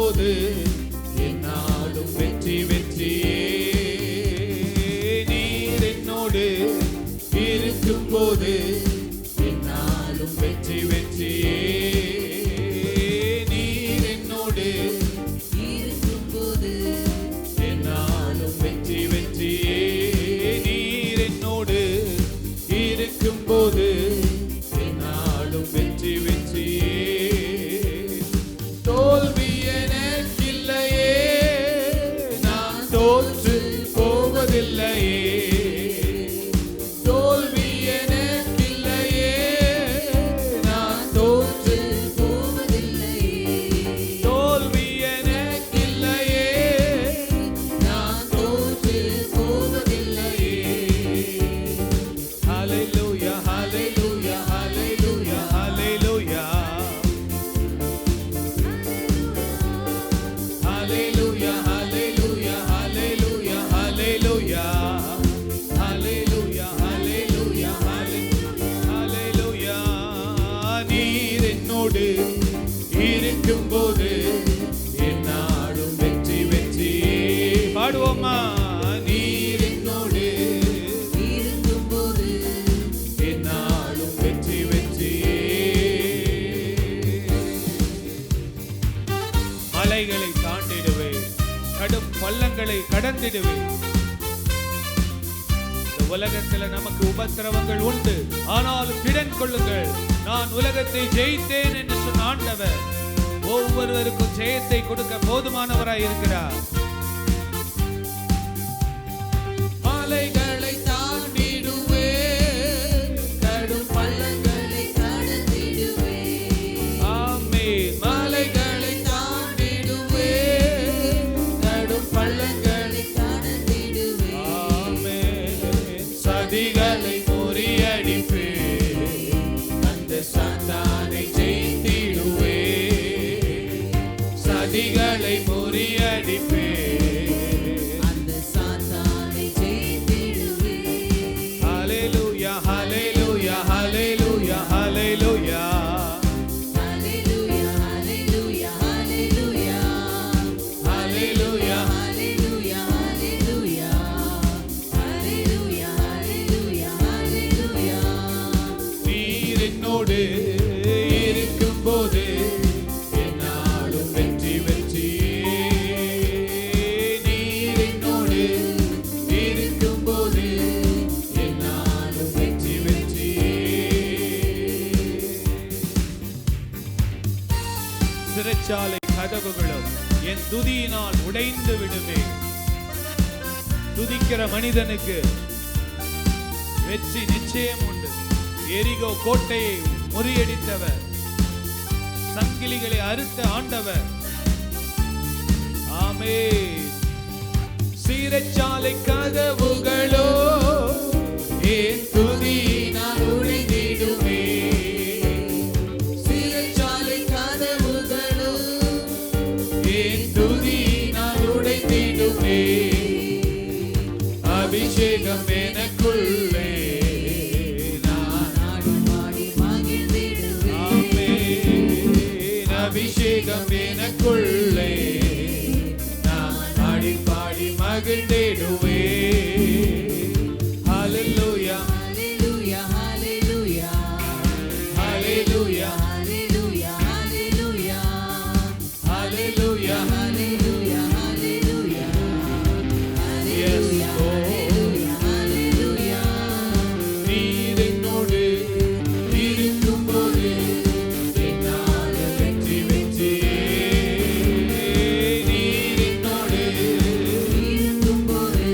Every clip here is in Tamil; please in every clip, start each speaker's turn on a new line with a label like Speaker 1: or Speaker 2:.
Speaker 1: போது என்னாலும் வெற்றி வெற்றியே. நீர் என்னோடு இருக்கும் போது என்னாலும் வெற்றி வெற்றியே. நீர் என்னோடு இருக்கும் போது என்னாலும் வெற்றி வெற்றியே. நீர் என்னோடு இருக்கும் போது என்னாலும் வெற்றி வெற்றியே. தோல்வி எனக்கில்லையே, நான் தோற்று போவதில்லையே. தோல்வி எனக்கில்லையே, நான் தோற்று போவதில்லையே. தோல்வி எனக்கில்லையே, நான் தோற்று போவதில்லையே. ஹல்லேலூயா ஹல்லேலூயா ஹல்லேலூயா ஹல்லேலூயா. Hallelujah, hallelujah, hallelujah, hallelujah. Hallelujah, hallelujah, hallelujah. நீர் என்னோடு இருக்கும் போது என்னாலும் வெற்றி வெற்றியே. பாடுவோமா? நீர் என்னோடு இருக்கும் போது என்னாலும் வெற்றி வெற்றியே. மலைகளை தாண்டிடுவேன், கடும் பள்ளங்களை கடந்திடுவேன். இந்த உலகத்துல நமக்கு உபத்திரவங்கள் உண்டு, ஆனாலும் திடன் கொள்ளுங்கள், நான் உலகத்தை ஜெயித்தேன் என்று சொன்ன ஆண்டவர் ஒவ்வொருவருக்கும் ஜெயத்தை கொடுக்க போதுமானவராய் இருக்கிறார். மலைகளை தாண்டிடுவேன், கடும் பள்ளங்களை கடந்திடுவேன். ஆமென். மலைகளை தாண்டிடுவேன், கடும் பள்ளங்களை கடந்திடுவேன். ஆமென். சதிகளை முறியடிப்பேன், அந்த சாத்தானை ஜெயித்திடுவேன். சதிகளை முறியடிப்பேன், அந்த சாத்தானை ஜெயித்திடுவேன். ஹல்லேலூயா ஹல்லேலூயா ஹல்லேலூயா ஹல்லேலூயா.
Speaker 2: Hallelujah, hallelujah, hallelujah.
Speaker 1: Hallelujah.
Speaker 2: Hallelujah, hallelujah. Hallelujah, hallelujah, hallelujah.
Speaker 1: நீர் என்னோடு இருக்கும் போது என்னாலும் வெற்றி வெற்றியே. நீர் என்னோடு இருக்கும் போது என்னாலும் வெற்றி வெற்றியே. சிறைச்சாலை கதவுகளும் என் துதியினால் உடைந்து விடுமே. துதிக்கிற மனிதனுக்கு வெற்றி நிச்சயம் உண்டு. எரிகோ கோட்டையை முறியடித்தவர், சங்கிலிகளை அறுத்த ஆண்டவர். ஆமென். சிறைச்சாலை கதவுகளோ என் துதியினால் உடைந்திடுமே. சிறைச்சாலை கதவுகளோ என் துதியினால் உடைந்திடுமே. அபிஷேகம் எனக்குள்ளே, நான்
Speaker 2: பாடி பாடி மகிழ்ந்திடுவேன்.
Speaker 1: ஆமென். அபிஷேகம் எனக்குள்ளே, நான் பாடி பாடி மகிழ்ந்திடுவேன். ஹல்லேலூயா
Speaker 2: Hallelujah, hallelujah.
Speaker 1: ஹல்லேலூயா
Speaker 2: Hallelujah, hallelujah.
Speaker 1: ஹல்லேலூயா.
Speaker 2: Hallelujah, hallelujah.
Speaker 1: Yes,
Speaker 2: Hallelujah,
Speaker 1: Lord.
Speaker 2: hallelujah, hallelujah.
Speaker 1: நீர் என்னோடு இருக்கும் போது என்னால் வெற்றி வெற்றியே. நீர் என்னோடு
Speaker 2: இருக்கும் போது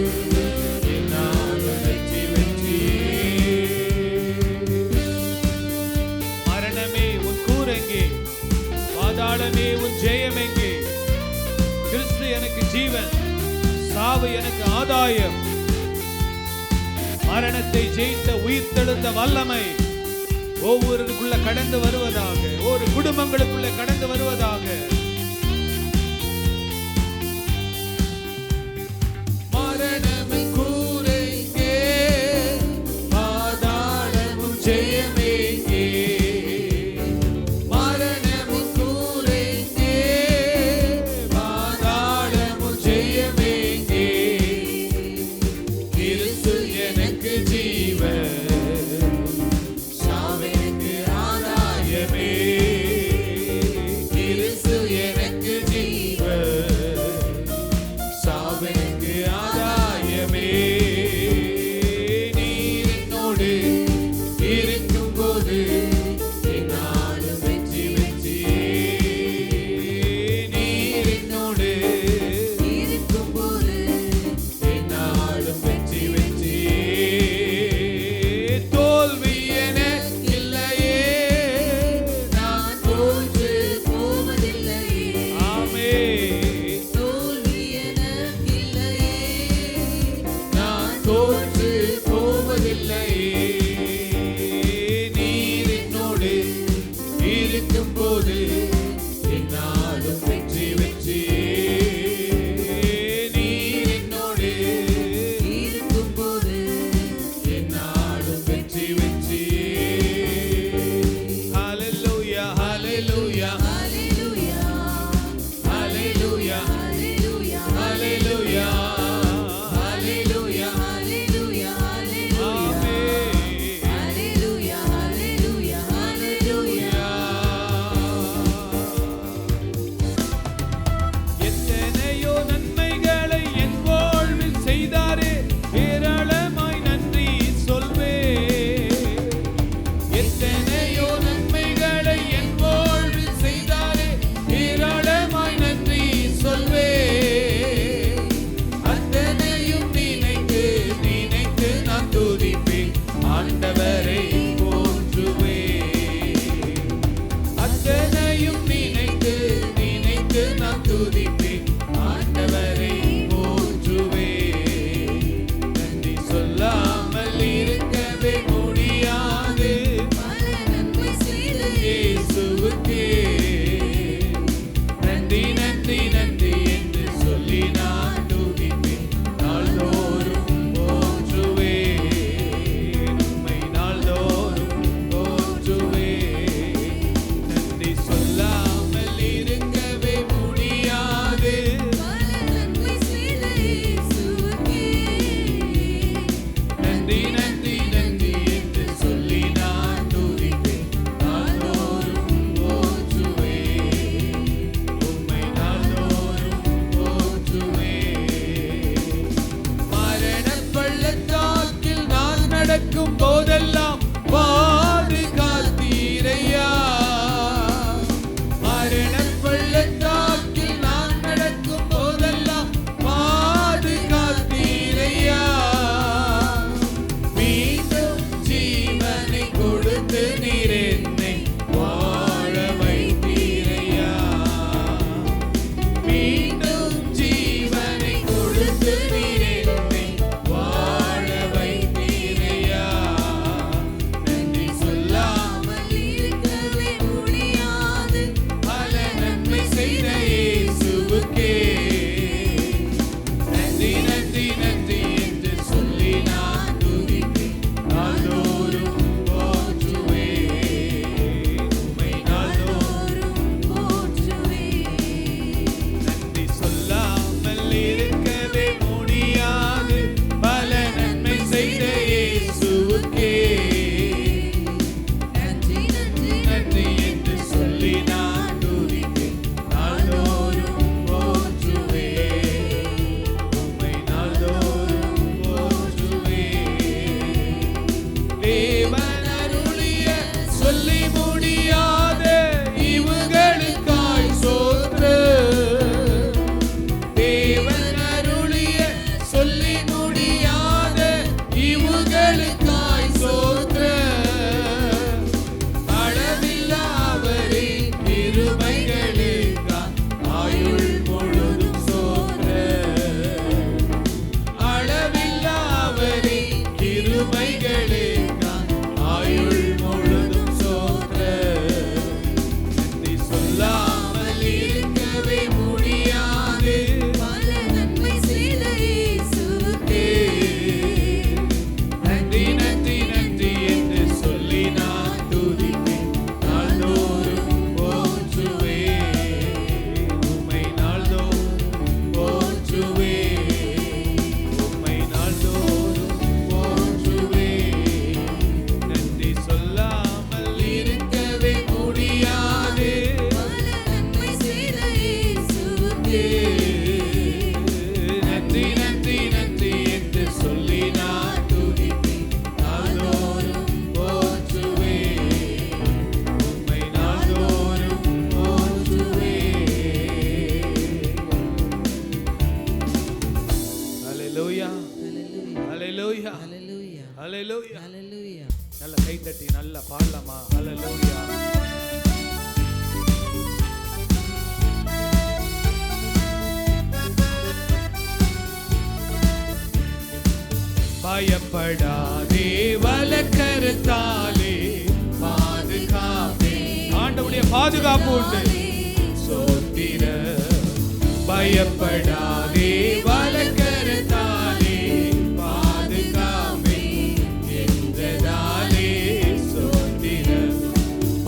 Speaker 1: என்னால் வெற்றி வெற்றியே. மரணமே உன் கூரெங்கே, பாதாளமே உன் ஜெயம் எங்கே? கிறிஸ்து எனக்கு ஜீவன், சாவு எனக்கு ஆதாயம். மரணத்தை ஜெயித்த உயிர்த்தெழுந்த வல்லமை ஒவ்வொருக்குள்ள கடந்து வருவதாக, ஒரு குடும்பங்களுக்குள்ள கடந்து வருவதாக. மரணமும் கூரெங்கே, பாதாளமும் ஜெயமெங்கே. மரணமும் கூரெங்கே, போது என்னாலும் வெற்றி வெற்றியே. நீர் என்னோடு
Speaker 2: இருக்கும்போது
Speaker 1: என்னாலும் வெற்றி வெற்றியே. ஹல்லேலூயா ஹல்லேலூயா
Speaker 2: ஹalleluya
Speaker 1: ஹல்லேலூயா
Speaker 2: ஹalleluya
Speaker 1: ஹல்லேலூயா
Speaker 2: ஹalleluya ஹalleluya
Speaker 1: ஆமென்.
Speaker 2: ஹalleluya ஹalleluya ஹalleluya.
Speaker 1: எத்தனையோ நன்மைகளை என் வாழ்வில் செய்தாரே, ஏராளமாய் நன்றி சொல்வேன். எத்தனையோ நன்மைகளை என் வாழ்வில் செய்தாரே, ஏராளமாய் நன்றி சொல்வேன். அத்தனையும் நினைத்து நினைத்து நான் துதிப்பேன், ஆண்டவரை போற்றுவேன். அத்தனையும் நினைத்து நினைத்து நான் துதிப்பேன், ஆண்டவரை போற்றுவேன். நன்றி சொல்லாமல் இருக்கவே முடியாது
Speaker 2: பல நன்மை செய்த
Speaker 1: இயேசுவுக்கே. நன்றி நன்றி நன்றி என்று சொல்லி நான் துதிப்பேன், நாள்தோறும் போற்றுவேன். உம்மை நாள்தோறும் போற்றுவேன். நன்றி சொல்லாமல் இருக்கவே முடியாது
Speaker 2: பல நன்மை செய்த இயேசுவுக்கே.
Speaker 1: நன்றி நன்றி நன்றி என்று சொல்லி நான் துதிப்பேன், நாள்தோறும் போற்றுவேன். உம்மை நாள்தோறும் போற்றுவேன். மரணப் பள்ளத்தாக்கில் நான் நடக்கும் போதெல்லாம் பாதுகாத்தீரையா. மரணப் பள்ளத்தாக்கில் நான் நடக்கும் போதெல்லாம் பாதுகாத்தீரையா. மீண்டும் ஜீவனை கொடுத்து நீர் என்னை வாழ வைத்தீரையா. மீண்டும் ஜீவனை கொடுத்து நீர் என்னை வாழ வைத்தீரையா. நன்றி சொல்லாமல்
Speaker 2: இருக்கவே முடியாது
Speaker 1: பல நன்மை செய்த இயேசுவுக்கே. நன்றி நன்றி நன்றி என்று சொல்லி நான் துதிப்பேன், நாள்தோறும் போற்றுவேன். உம்மை நாள்தோறும்
Speaker 2: போற்றுவேன்.
Speaker 1: நன்றி சொல்லாமல் இருக்கவே முடியாது பல நன்மை செய்த இயேசுவுக்கே.
Speaker 2: நன்றி நன்றி
Speaker 1: நன்றி என்று சொல்லி நான் துதிப்பேன், நாள்தோறும் போற்றுவேன். உம்மை நாள்தோறும் போற்றுவேன். தேவன் அருளிய சொல்லி முடியாத இவுகளுக்காய் சோத்திரம். தேவன் அருளிய சொல்லி முடியாத இவுகளுக்காய் சோத்திரம். அளவில்லாவரின் கிருபைகளுக்காய் ஆயுள் முழுதும் சோத்திரம். அளவில்லாவரின் கிருபைகளுக்காய் ஆயுள் முழுதும் சோத்திரம். நன்றி சொல்லாமல் இருக்கவே முடியாது
Speaker 2: பல நன்மை செய்த இயேசுவுக்கே.
Speaker 1: நன்றி நன்றி நன்றி என்று சொல்லி நான் துதிப்பேன், நாள்தோறும் போற்றுவேன். உம்மை நாள்தோறும் போற்றுவேன். உம்மை நாள்தோறும் போற்றுவேன். நன்றி சொல்லாமல் இருக்கவே முடியாது
Speaker 2: பல நன்மை செய்த இயேசுவுக்கே.
Speaker 1: நன்றி நன்றி நன்றி என்று சொல்லி நான் துதிப்பேன், நாள்தோறும் போற்றுவேன். உம்மை நாள்தோறும் போற்றுவேன். ஹல்லேலூயா
Speaker 2: ஹalleluya
Speaker 1: ஹல்லேலூயா
Speaker 2: ஹalleluya
Speaker 1: ஹல்லேலூயா.
Speaker 2: ஹalleluya.
Speaker 1: நல்ல கை தட்டி நல்லா பாடலாமா? ஹல்லேலூயா. பயப்படாதே வலக்கரத்தாலே பாதுகாப்பே. ஆண்டவருடைய பாதுகாப்பு உண்டு. ஸ்தோத்திர பயப்படாதே வலக்கரத்தாலே பாதுகாமே என்றதாலே. ஸ்தோத்திர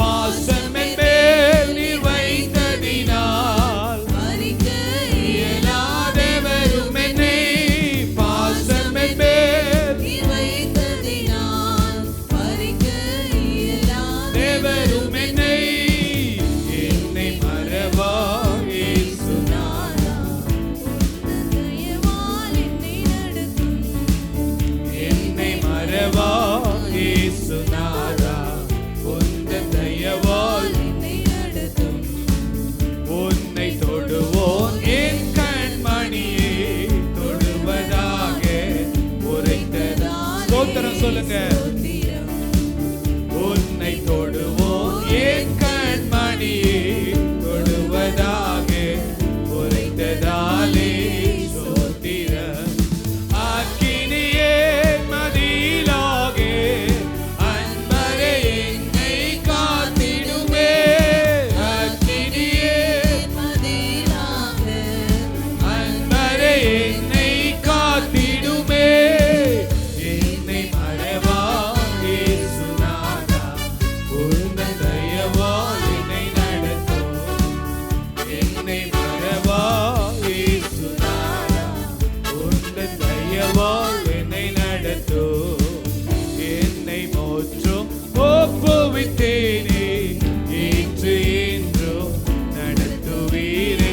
Speaker 1: பாசம் மேல் நீ வைத்ததினால்
Speaker 2: பறிக்க
Speaker 1: இயலாதவரும் என்னை. பாசம் மேல்
Speaker 2: நீ வைத்ததினால் பறிக்க
Speaker 1: தேவரும் என்னை. என்னை மறவா இயேசுநாதா,
Speaker 2: தயவால் என்னை நடத்தும்.
Speaker 1: என்னை மறவா இயேசுநாதா, உந்தன் தயவால்
Speaker 2: என்னை நடத்தும்.
Speaker 1: உன்னை தொடுவோன் என் கண்மணியே தொடுவதாக உரைத்ததா. ஸ்தோத்திரம் சொல்லுங்க.
Speaker 2: ஸ்தோத்திரம்.
Speaker 1: உன்னை தொடுவோன் என் கண்மணியே தொடுவதாக உரைத்ததாலே. ஸ்தோத்திரம். அக்கினியே மதிலாக அன்பரே என்னை காத்திடுமே. அக்கினியே
Speaker 2: மதிலாக
Speaker 1: அன்பரே என்னை காத்திடுமே. என்னை மறவா இயேசுநாதா, உந்தன் தயவால் என்னை நடத்தும். என்னை மறவா இயேசுநாதா, உந்தன் தயவால் என்னை நடத்தும். என்னை முற்றும் ஒப்புவித்தேனே, இன்று என்றும் நடத்துவீரே.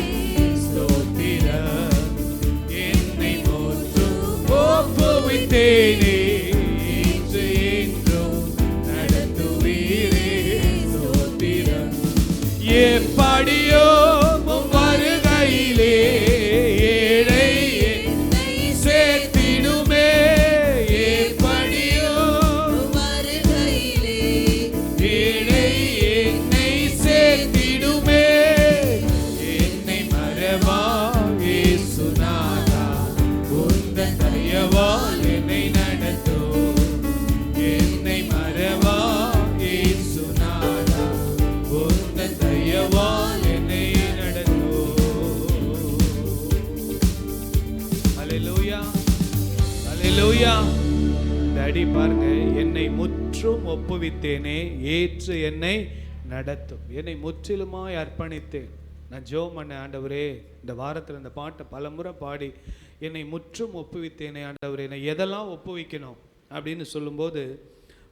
Speaker 1: ஸ்தோத்திரம். என்னை முற்றும் ஒப்புவித்தேனே, இன்று என்றும் நடத்துவீரே. ஸ்தோத்திரம். எப்படியோ உம் வருகையிலே ஏழை என்னை சேர்த்திடுமே. எப்படியோ
Speaker 2: வருகையிலே
Speaker 1: ஏழை என்னை சேர்த்திடுமே. என்னை மறவா இயேசுநாதா, உந்தன் தயவால் என்னை நடத்தும். என்னை மறவா இயேசுநாதா, உந்தன் தயவால் என்னை நடத்தும். அல்லேலூயா, அல்லேலூயா. டாடி பாருங்க, என்னை முற்றும் ஒப்புவித்தேனே, ஏற்று என்னை நடத்தும். என்னை முற்றிலுமாய் அர்ப்பணித்தேன். நான் ஜெபம் பண்ண, ஆண்டவரே இந்த வாரத்தில் இந்த பாட்டை பலமுறை பாடி என்னை முற்றும் ஒப்புவித்தேனே ஆண்டவரே, என்னை எதெல்லாம் ஒப்புவிக்கணும் அப்படின்னு சொல்லும்போது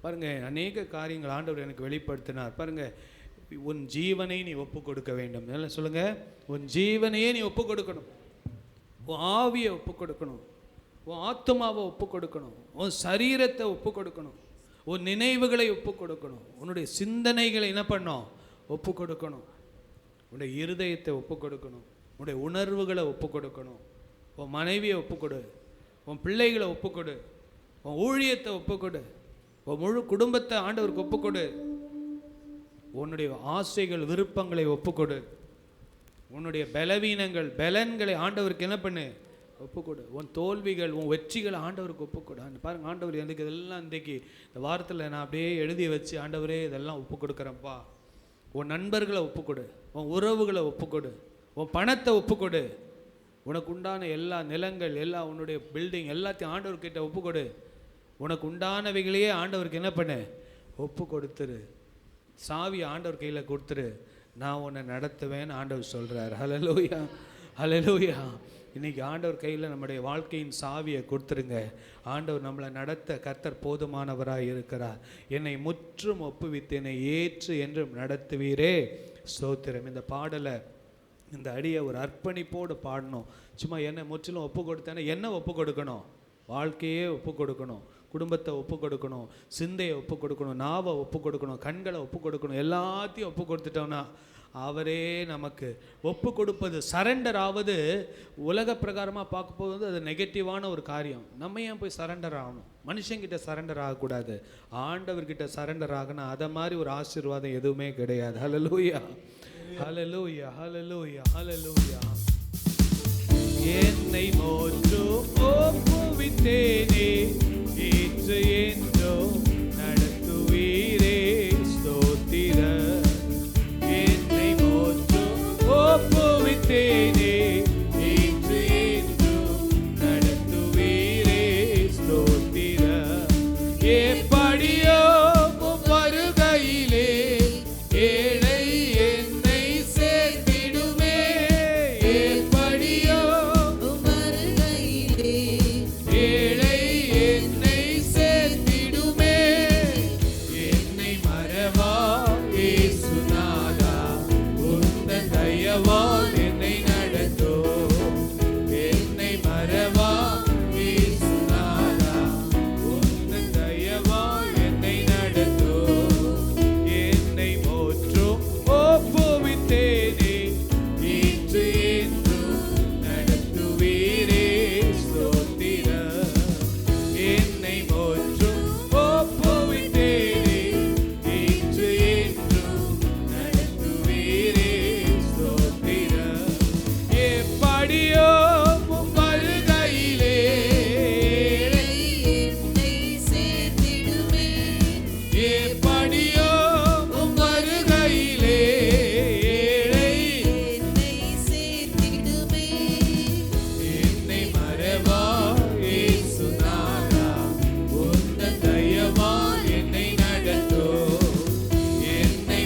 Speaker 1: பாருங்க, அநேக காரியங்கள் ஆண்டவர் எனக்கு வெளிப்படுத்தினார். பாருங்க, உன் ஜீவனை நீ ஒப்பு கொடுக்க வேண்டும். நல்லா சொல்லுங்க, உன் ஜீவனையே நீ ஒப்பு கொடுக்கணும். உன் ஆவியை ஒப்பு கொடுக்கணும், உன் ஆத்மாவை ஒப்பு கொடுக்கணும், உன் சரீரத்தை ஒப்பு கொடுக்கணும், உன் நினைவுகளை ஒப்பு கொடுக்கணும், உன்னுடைய சிந்தனைகளை என்ன பண்ணணும், ஒப்பு கொடுக்கணும், உன்னுடைய இருதயத்தை ஒப்பு கொடுக்கணும், உன்னுடைய உணர்வுகளை ஒப்பு கொடுக்கணும், உன் மனைவியை ஒப்புக்கொடு, உன் பிள்ளைகளை ஒப்புக்கொடு, உன் ஊழியத்தை ஒப்புக்கொடு, உன் முழு குடும்பத்தை ஆண்டவருக்கு ஒப்புக்கொடு, உன்னுடைய ஆசைகள் விருப்பங்களை ஒப்புக்கொடு, உன்னுடைய பலவீனங்கள் பலன்களை ஆண்டவருக்கு என்ன பண்ணு, ஒப்புக்கொடு, உன் தோல்விகள் உன் வெற்றிகளை ஆண்டவருக்கு ஒப்புக்கொடு. பாருங்க, ஆண்டவர் எனக்கு இதெல்லாம் இன்றைக்கி இந்த வாரத்தில் நான் அப்படியே எழுதி வச்சு, ஆண்டவரே இதெல்லாம் ஒப்பு கொடுக்குறேன்ப்பா. உன் நண்பர்களை ஒப்புக்கொடு, உன் உறவுகளை ஒப்புக்கொடு, உன் பணத்தை ஒப்புக்கொடு, உனக்கு உண்டான எல்லா நிலங்கள் எல்லா உன்னுடைய பில்டிங் எல்லாத்தையும் ஆண்டவர்கிட்ட ஒப்புக்கொடு. உனக்கு உண்டானவைகளையே ஆண்டவருக்கு என்ன பண்ணு, ஒப்பு கொடுத்துரு. சாவி ஆண்டவர் கையில் கொடுத்துரு, நான் உன்னை நடத்துவேன்னு ஆண்டவர் சொல்கிறார். ஹல்லேலூயா, ஹல்லேலூயா. இன்றைக்கி ஆண்டவர் கையில் நம்முடைய வாழ்க்கையின் சாவியை கொடுத்துருங்க. ஆண்டவர் நம்மளை நடத்த கர்த்தர் போதுமானவராக இருக்கிறார். என்னை முற்றும் ஒப்புவித்து என்னை ஏற்று என்றும் நடத்துவீரே. ஸ்தோத்திரம். இந்த பாடலை இந்த அடியை ஒரு அர்ப்பணிப்போடு பாடணும். சும்மா என்னை முற்றிலும் ஒப்பு கொடுத்தேன்னா என்ன ஒப்பு கொடுக்கணும், வாழ்க்கையே ஒப்பு கொடுக்கணும், குடும்பத்தை ஒப்பு கொடுக்கணும், சிந்தையை ஒப்பு கொடுக்கணும், நாவை ஒப்பு கொடுக்கணும், கண்களை ஒப்பு கொடுக்கணும், எல்லாத்தையும் ஒப்பு கொடுத்துட்டோம்னா அவரே நமக்கு ஒப்பு கொடுப்பது. சரண்டர் ஆவது உலக பிரகாரமாக பார்க்க போது அது நெகட்டிவான ஒரு காரியம். நம்ம ஏன் போய் சரண்டர் ஆகணும்? மனுஷங்கிட்ட சரண்டர் ஆகக்கூடாது, ஆண்டவர்கிட்ட சரண்டர் ஆகணும். அதை மாதிரி ஒரு ஆசீர்வாதம் எதுவுமே கிடையாது. ஹல்லேலூயா, ஹல்லேலூயா, ஹல்லேலூயா, ஹல்லேலூயா. என்னை முற்றும் ஒப்புவித்தேனே, ஏற்று என்றோ நடத்துவீரே. ஸ்தோத்திரம். தயவால் என்னை நடத்தும், என்னை மறவா இயேசுநாதா, உந்தன் தயவால் என்னை நடத்தும், என்னை போற்றும் ஒப்புவித்தேனே, இன்று என்றும் நடத்துவீரே ஸ்தோத்திரம். என்னை போற்றும் ஒப்புவித்தேனே, இன்று என்றும் நடத்துவீரே ஸ்தோத்திரம். எப்படியோ உம் வருகையிலே
Speaker 2: என்னை சேர்த்திடுமே,
Speaker 1: எப்படியோ உம் வருகையிலே
Speaker 2: என்னை சேர்த்திடுமே,
Speaker 1: என்னை மறவா இயேசுநாதா, உந்தன் தயவால் என்னை நடத்தும், என்னை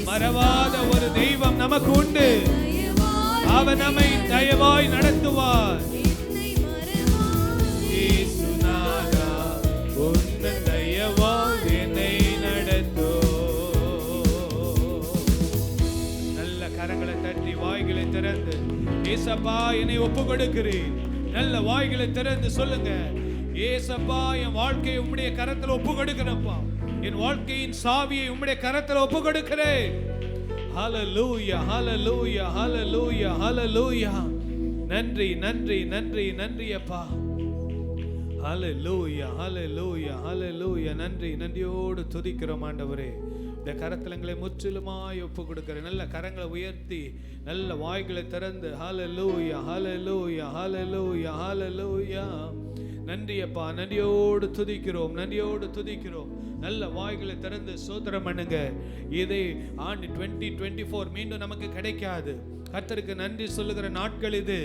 Speaker 1: மறவாத ஒரு தெய்வம் நமக்கு உண்டு.
Speaker 2: தயவால்
Speaker 1: அவர் நம்மை தயவாய் நடத்துவார்.
Speaker 2: என்னை மறவாய்.
Speaker 1: இயேசுநாதா, உந்தன் தயவால் என்னை நடத்தும். நல்ல கரங்களை தட்டி வாய்களை திறந்து ஏசப்பா என்னை ஒப்பு கொடுக்கிறேன். நல்ல வாய்களை திறந்து சொல்லுங்க, ஏசப்பா என் வாழ்க்கையை உம்முடைய கரத்தில் ஒப்பு கொடுக்கிறப்பா, என் வாழ்க்கையின் சாவியை உம்முடைய கரத்தில் ஒப்பு கொடுக்கிறேன். ஹல்லேலூயா, ஹல்லேலூயா, ஹல்லேலூயா, ஹல்லேலூயா. நன்றி நன்றி நன்றி நன்றி அப்பா. ஹல்லேலூயா, ஹல்லேலூயா, ஹல்லேலூயா. நன்றி, நன்றியோடு துதிக்கிறோம் ஆண்டவரே. இந்த கரத்தில் எங்களை முற்றிலுமாய் ஒப்பு கொடுக்கிறேன். நல்ல கரங்களை உயர்த்தி நல்ல வாய்களை திறந்து ஹல்லேலூயா, ஹல்லேலூயா, ஹல்லேலூயா, ஹல்லேலூயா. நன்றி அப்பா, நன்றியோடு துதிக்கிறோம், நன்றியோடு துதிக்கிறோம். நல்ல வாய்களை திறந்து சோதரம் பண்ணுங்க. இதை ஆண்டு 2024 மீண்டும் நமக்கு கிடைக்காது. கர்த்தருக்கு நன்றி சொல்லுகிற நாட்கள் இது.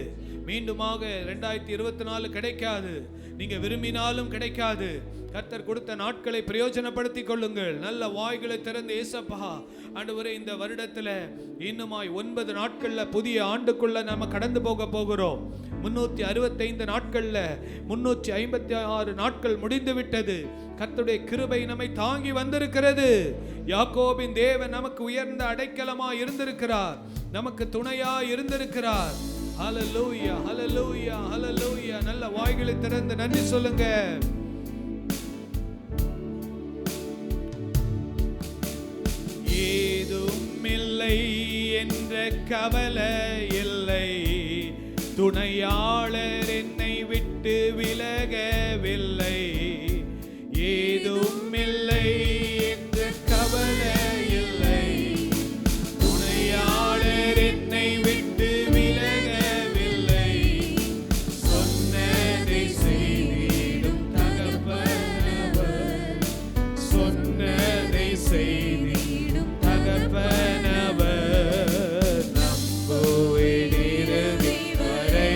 Speaker 1: மீண்டுமாக 2024 கிடைக்காது. நீங்க விரும்பினாலும் கிடைக்காது. கர்த்தர் கொடுத்த நாட்களை பிரயோஜனப்படுத்திக் கொள்ளுங்கள். நல்ல வாய்களை திறந்து ஏசப்பா ஆண்டவரே, இந்த வருடத்துல இன்னுமாய் 9 நாட்கள்ல புதிய ஆண்டுக்குள்ள நாம கடந்து போகிறோம். 365 நாட்கள்ல 356 நாட்கள் முடிந்து விட்டது. கர்த்தருடைய கிருபை நம்மை தாங்கி வந்திருக்கிறது. யாக்கோபின் தேவன் நமக்கு உயர்ந்த அடைக்கலமா இருந்திருக்கிறார், நமக்கு துணையா இருந்திருக்கிறார். ஹல்லேலூயா, ஹல்லேலூயா, ஹல்லேலூயா. நல்ல வாய்களை திறந்து நன்றி சொல்லுங்க. ஏதும் இல்லை என்ற கவலை இல்லை, துணையாளர் என்னை விட்டு விலகவில்லை. ஏதும் இல்லை என்ற கவலை இல்லை, துணையாளர் என்னை விட்டு விலகவில்லை. சொன்னதை செய்திடும் தகப்பனவர், சொன்னதை செய்திடும் தகப்பனவர். நம்புவேன் இறுதி வரை,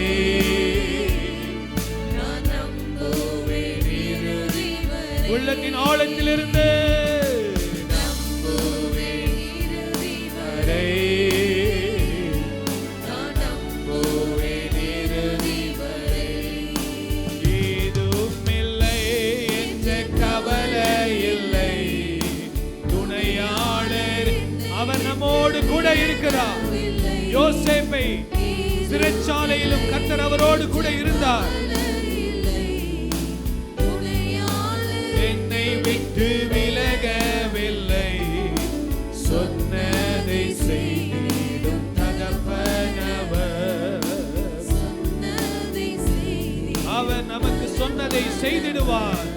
Speaker 2: நான் நம்புவேன் இறுதி வரை.
Speaker 1: உள்ளத்தின் ஆழத்திலிருந்து
Speaker 2: நம்புவேன் இறுதி வரை. நான் நம்புவேன் இறுதி வரை.
Speaker 1: ஏதும் இல்லை என்ற கவலை இல்லை, துணையாளர் அவர் நம்மோடு கூட இருக்கிறார். யோசேப்பை சிறைச்சாலையிலும் கர்த்தர் அவரோடு கூட இருந்தார். என்னை விட்டு விலகவில்லை, சொன்னதை செய்திடும் தகப்பனவர். அவர் நமக்கு சொன்னதை செய்திடுவார்.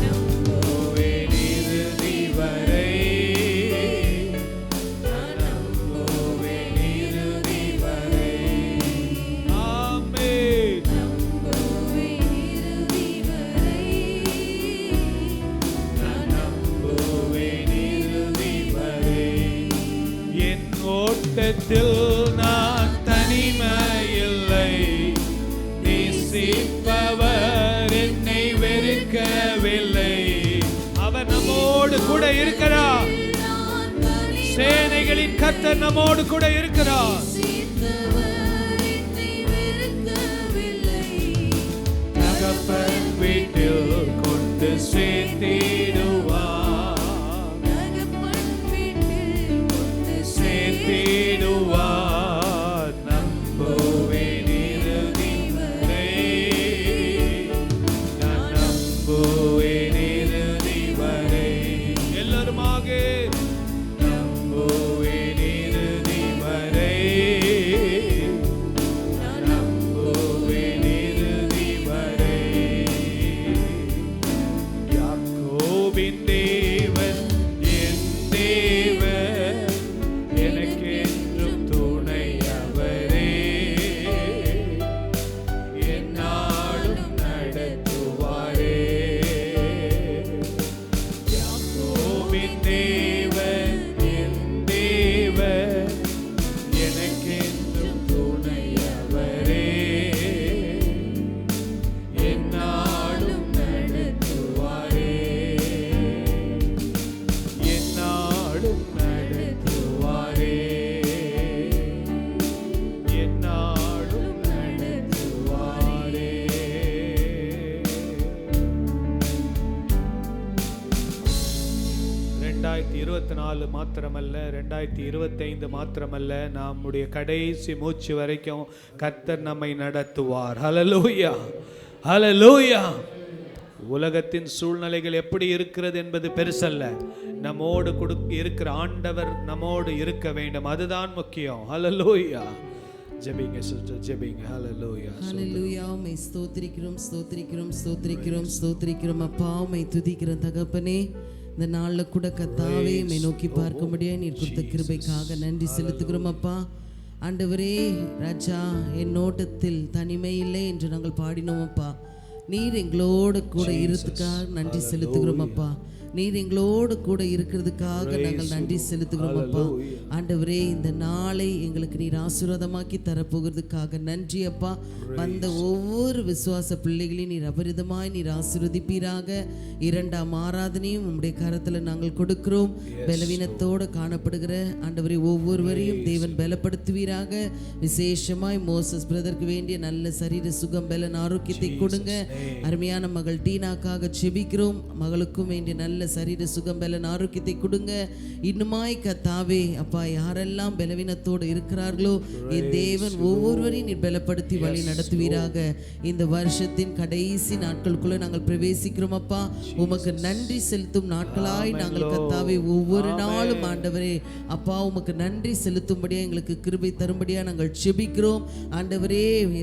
Speaker 1: நம்புவேன் இறுதி வரை, நான் நம்புவேன் இறுதி வரை. ஆமென்.
Speaker 2: நம்புவேன் இறுதி வரை.
Speaker 1: நான் நம்புவேன் இறுதி வரை. என் ஓட்டத்தில் நான் தனிமையில்லை, நேசிப்பவர் என்னை வெறுக்கவில்லை. அவர் நம்மோடு கூட இருக்கிறார்.
Speaker 2: நான் தனி
Speaker 1: சேனைகளின் கர்த்தர் நம்மோடு கூட இருக்கிறார்.
Speaker 2: நேசித்தவர் என்னை வெறுக்கவில்லை.
Speaker 1: தகப்பன் வீட்டில் கொண்டு சேர்த்திடுவார்,
Speaker 2: தகப்பன் வீட்டில் கொண்டு
Speaker 1: சேர்த்திடுவார். 2024 மாத்திரமல்ல, 2025 மாத்திரமல்ல, நம்முடைய கடைசி மூச்சு வரைக்கும் கர்த்தர் நம்மை நடத்துவார். ஹல்லேலூயா, ஹல்லேலூயா. உலகத்தின் சூழ்நிலைகள் எப்படி இருக்கிறது என்பது பெருசல்ல. நம்மோடு இருக்கிற ஆண்டவர் நம்மோடு இருக்க வேண்டும், அதுதான் முக்கியம். ஹல்லேலூயா. ஜெபிங்க சிஸ்டர், ஜெபிங்க. ஹல்லேலூயா,
Speaker 3: ஹல்லேலூயா. உம்மை ஸ்தோத்திரிக்கிறோம், ஸ்தோத்திரிக்கிறோம், ஸ்தோத்திரிக்கிறோம், ஸ்தோத்திரிக்கிறோம் அப்பா. உம்மை துதிக்கிற தகப்பனே, இந்த நாள்ல கூட கர்த்தாவே உம்மை நோக்கி பார்க்கும்படியா நீர் கொடுத்த கிருபைக்காக நன்றி செலுத்துகிறோம் அப்பா. ஆண்டவரே ராஜா, என் நோட்டத்தில் தனிமை இல்லை என்று நாங்கள் பாடினோம் அப்பா. நீர் எங்களோடு கூட இருக்கிறதுக்காக நன்றி செலுத்துகிறோம் அப்பா. நீர் எங்களோடு கூட இருக்கிறதுக்காக நாங்கள் நன்றி செலுத்துகிறோம் அப்பா. ஆண்டவரே, இந்த நாளை எங்களுக்கு நீர் ஆசீர்வாதமாக்கி தரப்போகிறதுக்காக நன்றி அப்பா. வந்த ஒவ்வொரு விசுவாச பிள்ளைகளையும் நீர் அபரிதமாய் நீர் ஆசீர்வதிப்பீராக. இரண்டாம் ஆராதனையும் உம்முடைய கரத்தில் நாங்கள் கொடுக்கிறோம். பலவீனத்தோடு காணப்படுகிற ஆண்டவரே ஒவ்வொருவரையும் தேவன் பலப்படுத்துவீராக. விசேஷமாய் மோசஸ் பிரதருக்கு வேண்டிய நல்ல சரீர சுகம், பலன், ஆரோக்கியத்தை கொடுங்க. அருமையான மகள் டீனாக்காக செபிக்கிறோம். மகளுக்கும் வேண்டிய நல்ல சரீர சுகம், பலன், ஆரோக்கியத்தை கொடுங்க. இன்னுமாய் கர்த்தாவே அப்பா, யாரெல்லாம் பலவீனத்தோடு இருக்கிறார்களோ என் தேவன் ஒவ்வொருவரையும் நீர் பலப்படுத்தி வழி நடத்துவீராக. இந்த வருஷத்தின் கடைசி நாட்களுக்குள்ள நாங்கள் பிரவேசிக்கிறோம் அப்பா. உமக்கு நன்றி செலுத்தும் நாட்களாய் நாங்கள் கர்த்தாவே ஒவ்வொரு நாளும் ஆண்டவரே அப்பா உமக்கு நன்றி செலுத்தும்படியா எங்களுக்கு கிருபை தரும்படியா நாங்கள் செபிக்கிறோம். ஆண்டவரே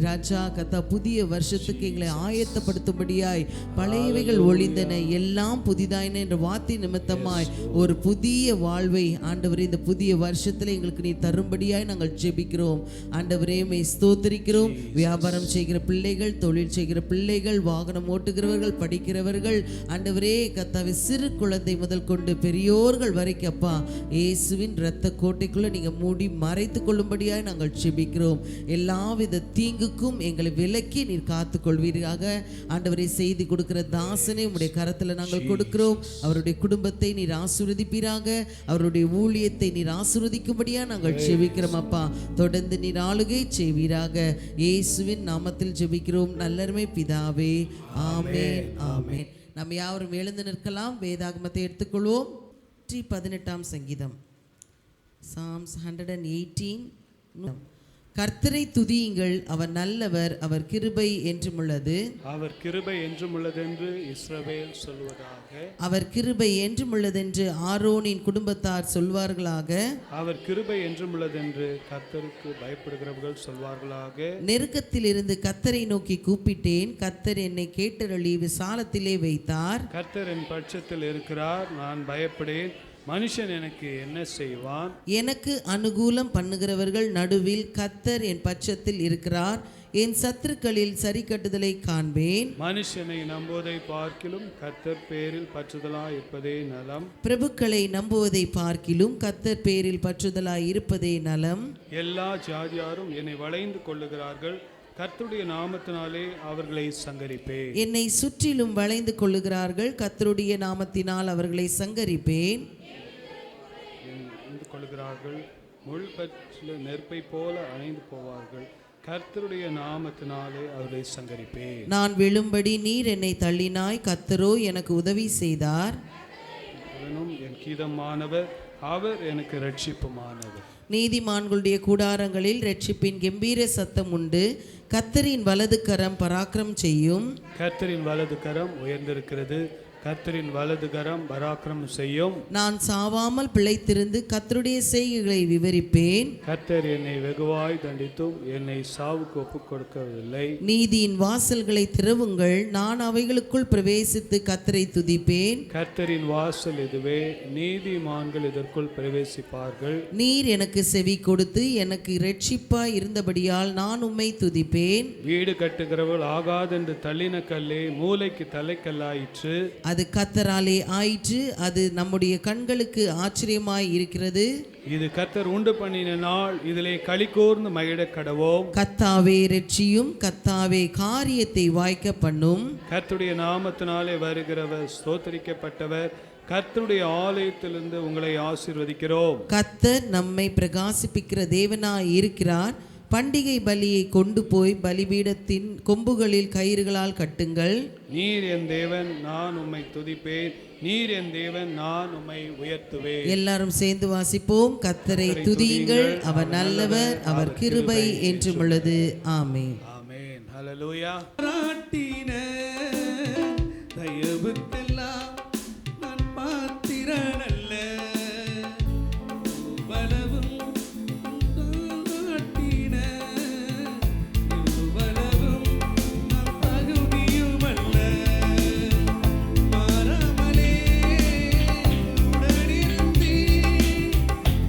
Speaker 3: ராஜா கர்த்தா, புதிய வருஷத்துக்கு எங்களை ஆயத்தப்படுத்தும்படியாய் பழையவைகள் ஒழிந்தன, எல்லாம் புதிதாயின என்ற வார்த்தை நிமித்தமாய் ஒரு புதிய வாழ்வை ஆண்டவரே இந்த புதிய வருஷத்துல எங்களுக்கு நீ தரும்படியாய் நாங்கள் ஜெபிக்கிறோம். ஆண்டவரே உம்மை ஸ்தோத்திரிக்கிறோம். வியாபாரம் செய்கிற பிள்ளைகள், தொழில் செய்கிற பிள்ளைகள், வாகனம் ஓட்டுகிறவர்கள், படிக்கிறவர்கள், ஆண்டவரே கர்த்தாவே சிறு குழந்தை முதல் கொண்டு பெரியோர்கள் வரைக்கும் அப்பா இயேசுவின் இரத்த கோட்டைக்குள்ள நீங்க மூடி மறைத்து கொள்ளும்படியாய் நாங்கள் ஜெபிக்கிறோம். எல்லாவித தீங்குக்கும் எங்களை விலக்கி நீர் காத்துக் கொள்வீராக. ஆண்டவரே, செய்தி கொடுக்கிற தாசனை உம்முடைய கரத்துல நாங்கள் கொடுக்கிறோம். அவருடைய குடும்பத்தை நீர் ஆசீர்வதிப்பீராக. அவருடைய ஊழியத்தை நீர் ஆசீர்வதிக்கும்படியா நாங்கள் ஜெபிக்கிறோம் அப்பா. தொடர்ந்து நீர் ஆளுகை செய்வீராக. இயேசுவின் நாமத்தில் ஜெபிக்கிறோம் நல்லருமை பிதாவே, ஆமென், ஆமென். நாம் யாவரும் எழுந்து நிற்கலாம். வேதாகமத்தை எடுத்துக்கொள்வோம். 18ஆம் சங்கீதம், Psalms 118. கர்த்தரை துதியுங்கள், அவர் நல்லவர், அவர் கிருபை என்றும் உள்ளது.
Speaker 1: அவர் கிருபை என்றும் உள்ளது என்று இஸ்ரவேல் சொல்வதாக.
Speaker 3: அவர் கிருபை என்றும் உள்ளதென்று ஆரோனின் குடும்பத்தார் சொல்வார்களாக.
Speaker 1: அவர் கிருபை என்றும் உள்ளது என்று கர்த்தருக்கு பயப்படுகிறவர்கள் சொல்வார்களாக.
Speaker 3: நெருக்கத்தில் இருந்து கர்த்தரை நோக்கி கூப்பிட்டேன், கர்த்தர் என்னை கேட்டருளி விசாலத்திலே வைத்தார்.
Speaker 1: கர்த்தர் என் பட்சத்தில் இருக்கிறார், நான் பயப்படேன். மனுஷன் எனக்கு என்ன செய்வான்?
Speaker 3: எனக்கு அனுகூலம் பண்ணுகிறவர்கள் நடுவில் கர்த்தர் என் பட்சத்தில் இருக்கிறார். என் சத்துருக்களில் சரி கட்டுதலை காண்பேன்.
Speaker 1: மனுஷனை நம்புவதை பார்க்கிலும் கர்த்தர் பேரில் பற்றுதலாய் இருப்பதே நலம்.
Speaker 3: பிரபுக்களை நம்புவதை பார்க்கிலும் கர்த்தர் பேரில் பற்றுதலாய் இருப்பதே நலம்.
Speaker 1: எல்லா ஜாதியாரும் என்னை வளைந்து கொள்ளுகிறார்கள், கர்த்தருடைய நாமத்தினாலே அவர்களை சங்கரிப்பேன்.
Speaker 3: என்னை சுற்றிலும் வளைந்து கொள்ளுகிறார்கள், கர்த்தருடைய நாமத்தினால் அவர்களை சங்கரிப்பேன்.
Speaker 1: கொள்ளுகிறார்கள், முள் பற்றில நெருப்பை போல அணைந்து போவார்கள், கர்த்தருடைய நாமத்தினாலே அவர்களை சங்கரிப்பேன்.
Speaker 3: நான் விழும்படி நீர் என்னை தள்ளினாய், கர்த்தரோ எனக்கு உதவி செய்தார்.
Speaker 1: என் கீதமானவர், அவர் எனக்கு இரட்சிப்புமானவர்.
Speaker 3: நீதிமான்களுடைய கூடாரங்களில் இரட்சிப்பின் கம்பீர சத்தம் உண்டு. கர்த்தரின் வலது கரம் பராக்கிரம் செய்யும்.
Speaker 1: கர்த்தரின் வலது கரம் உயர்ந்திருக்கிறது, கர்த்தரின் வலது கரம் பராக்கிரமம் செய்யும்.
Speaker 3: நான் சாவாமல் பிழைத்திருந்து கர்த்தருடைய செய்கைகளை விவரிப்பேன்.
Speaker 1: கர்த்தர் என்னை வெகுவாய் தண்டித்தும் என்னை சாவுக்கு ஒப்புக் கொடுக்கவில்லை.
Speaker 3: நீதியின் வாசல்களை திறவுங்கள், நான் அவைகளுக்குள் பிரவேசித்து கர்த்தரை துதிப்பேன்.
Speaker 1: கர்த்தரின் வாசல் இதுவே, நீதிமான்கள் இதற்குள் பிரவேசிப்பார்கள்.
Speaker 3: நீர் எனக்கு செவி கொடுத்து எனக்கு இரட்சிப்பாய் இருந்தபடியால் நான் உம்மை துதிப்பேன்.
Speaker 1: வீடு கட்டுகிறவர்கள் ஆகாதென்று தள்ளின கல்லே மூலைக்கு தலைக்கல்லாயிற்று,
Speaker 3: அது கர்த்தராலே ஆயிற்று, அது நம்முடைய கண்களுக்கு ஆச்சரியமாய் இருக்கிறது.
Speaker 1: இது கர்த்தர் உண்டு பண்ணின நாள், இதிலே களிகூர்ந்து மகிழ கடவோம்.
Speaker 3: கர்த்தாவே இரட்சியும், கர்த்தாவே காரியத்தை வாய்க்க பண்ணும்.
Speaker 1: கர்த்தருடைய நாமத்தினாலே வருகிறவர் ஸ்தோத்தரிக்கப்பட்டவர், கர்த்தருடைய ஆலயத்திலிருந்து உங்களை ஆசீர்வதிக்கிறோம்.
Speaker 3: கர்த்தர் நம்மை பிரகாசிப்பிக்கிற தேவனாய் இருக்கிறார். பண்டிகை பலியை கொண்டு போய் பலிபீடத்தின் கொம்புகளில் கயிறுகளால் கட்டுங்கள்.
Speaker 1: நீர் என் தேவன், நான் உம்மை துதிப்பேன், நீர் என் தேவன், நான் உம்மை உயர்த்துவேன்.
Speaker 3: எல்லாரும் சேர்ந்து வாசிப்போம். கர்த்தரை துதியுங்கள், அவர் நல்லவர், அவர் கிருபை என்றும் உள்ளது. ஆமென்.
Speaker 1: ஆமென். ஹல்லேலூயா.
Speaker 4: பாராட்டின தயவுக்கெல்லாம் நான் பாத்திரனல்ல, இவ்வளவும் காட்டின இவ்வளவும் நான் தகுதியுமல்ல. மாறாமலே உடனிருந்தி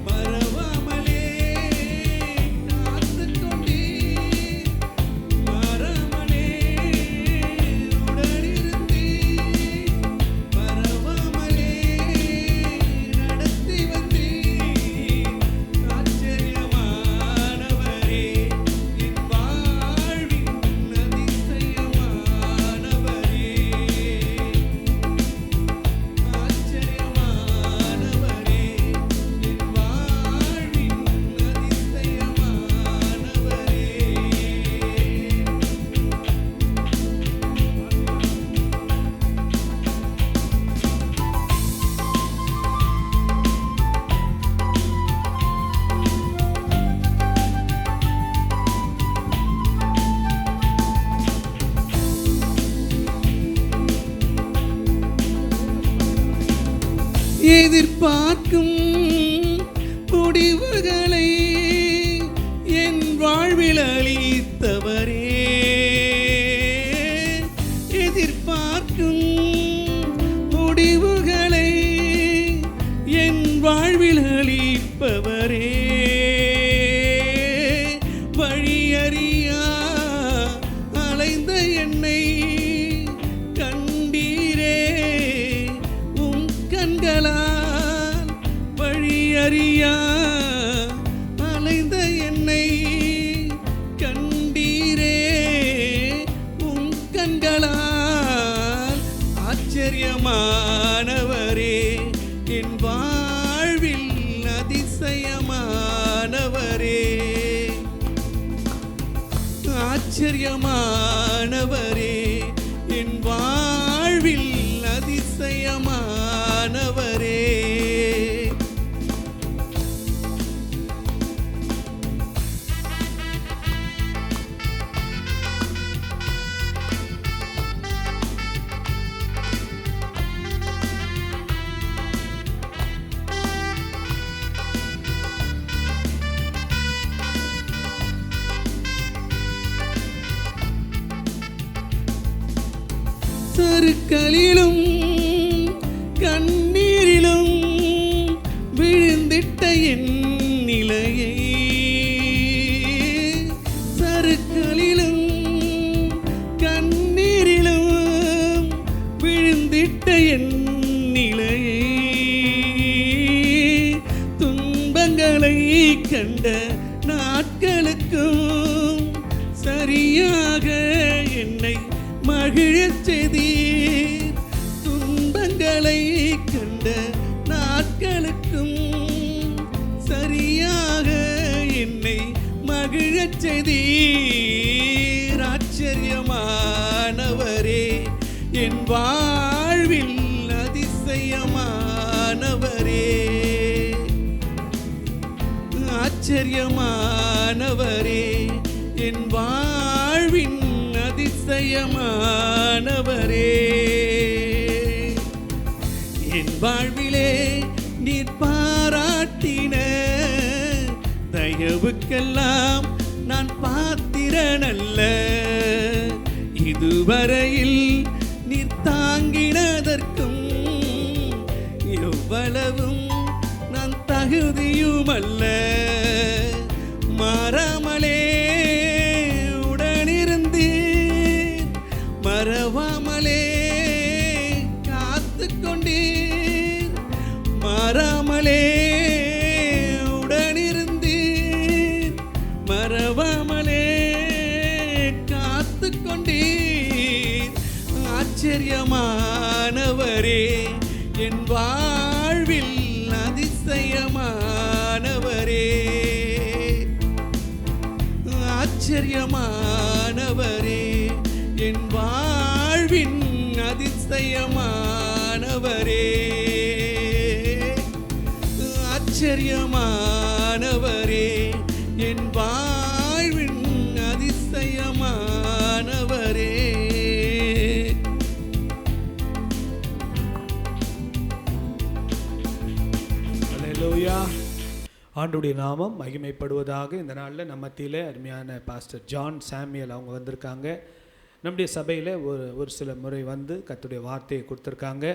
Speaker 4: மறவாமலே காத்துக்கொண்டீ. மாறாமலே உடனிருந்தி மறவாமலே நடத்தி வந்தீ. ஆச்சரியமானவரே, என் வாழ்வின் அதிசயமானவரே. ஆச்சரியமானவரே, என் வாழ்வின் அதிசயமானவரே. எதிர்பார்க்கும் முடிவுகளை என் வாழ்வில் அளித்தவரே. எதிர்பார்க்கும் முடிவுகளை என் வாழ்வில் அளிப்பவரே. வழியறியா அலைந்த என்னை கண்டீரே உம் கண்களால். வழியறியா அலைந்த என்னை கண்டீரே உம் கண்களால். ஆச்சரியமானவரே, என் வாழ்வில் அதிசயமானவரே. ஆச்சரியமானவரே, என் வாழ்வில் அதிசயமானவரே. சறுக்களிலும் கண்ணீரிலும் விழுந்திட்ட என் நிலையை. சறுக்களிலும் கண்ணீரிலும் விழுந்திட்ட என் நிலையை. துன்பங்களை கண்ட நாட்களுக்கும் சரியாக என்னை மகிழச் செய்தீர். துன்பங்களை கண்ட நாட்களுக்கும் சரியாக என்னை மகிழச் செய்தீர். ஆச்சரியமானவரே, என் வாழ்வில் அதிசயமானவரே. ஆச்சரியமானவரே, என் வாழ்வின் அதிசயமானவரே. என் வாழ்விலே நீர் பாராட்டின தயவுக்கெல்லாம் நான் பாத்திரனல்ல. இதுவரையில் நீர் தாங்கினதற்கும் எவ்வளவும் நான் தகுதியுமல்ல. மாறாமலே உடனிருந்தீர், மறவாமலே காத்துக்கொண்டீர். மாறாமலே உடனிருந்தீர், மறவாமலே காத்துக்கொண்டீர். ஆச்சரியமானவரே, என் வாழ்வில் அதிசயமானவரே. ஆச்சரியமானவரே, என் வாழ்வின் அதிசயமானவரே. என் வாழ்வின் அதிசயமானவரே.
Speaker 1: அல்லேலூயா. ஆண்டுடைய நாமம் மகிமைப்படுவதாக. இந்த நாளில் நம்ம மத்தியில் அருமையான பாஸ்டர் ஜான் சாமியல் அவங்க வந்திருக்காங்க. நம்முடைய சபையில் ஒரு சில முறை வந்து கர்த்தருடைய வார்த்தையை கொடுத்துருக்காங்க.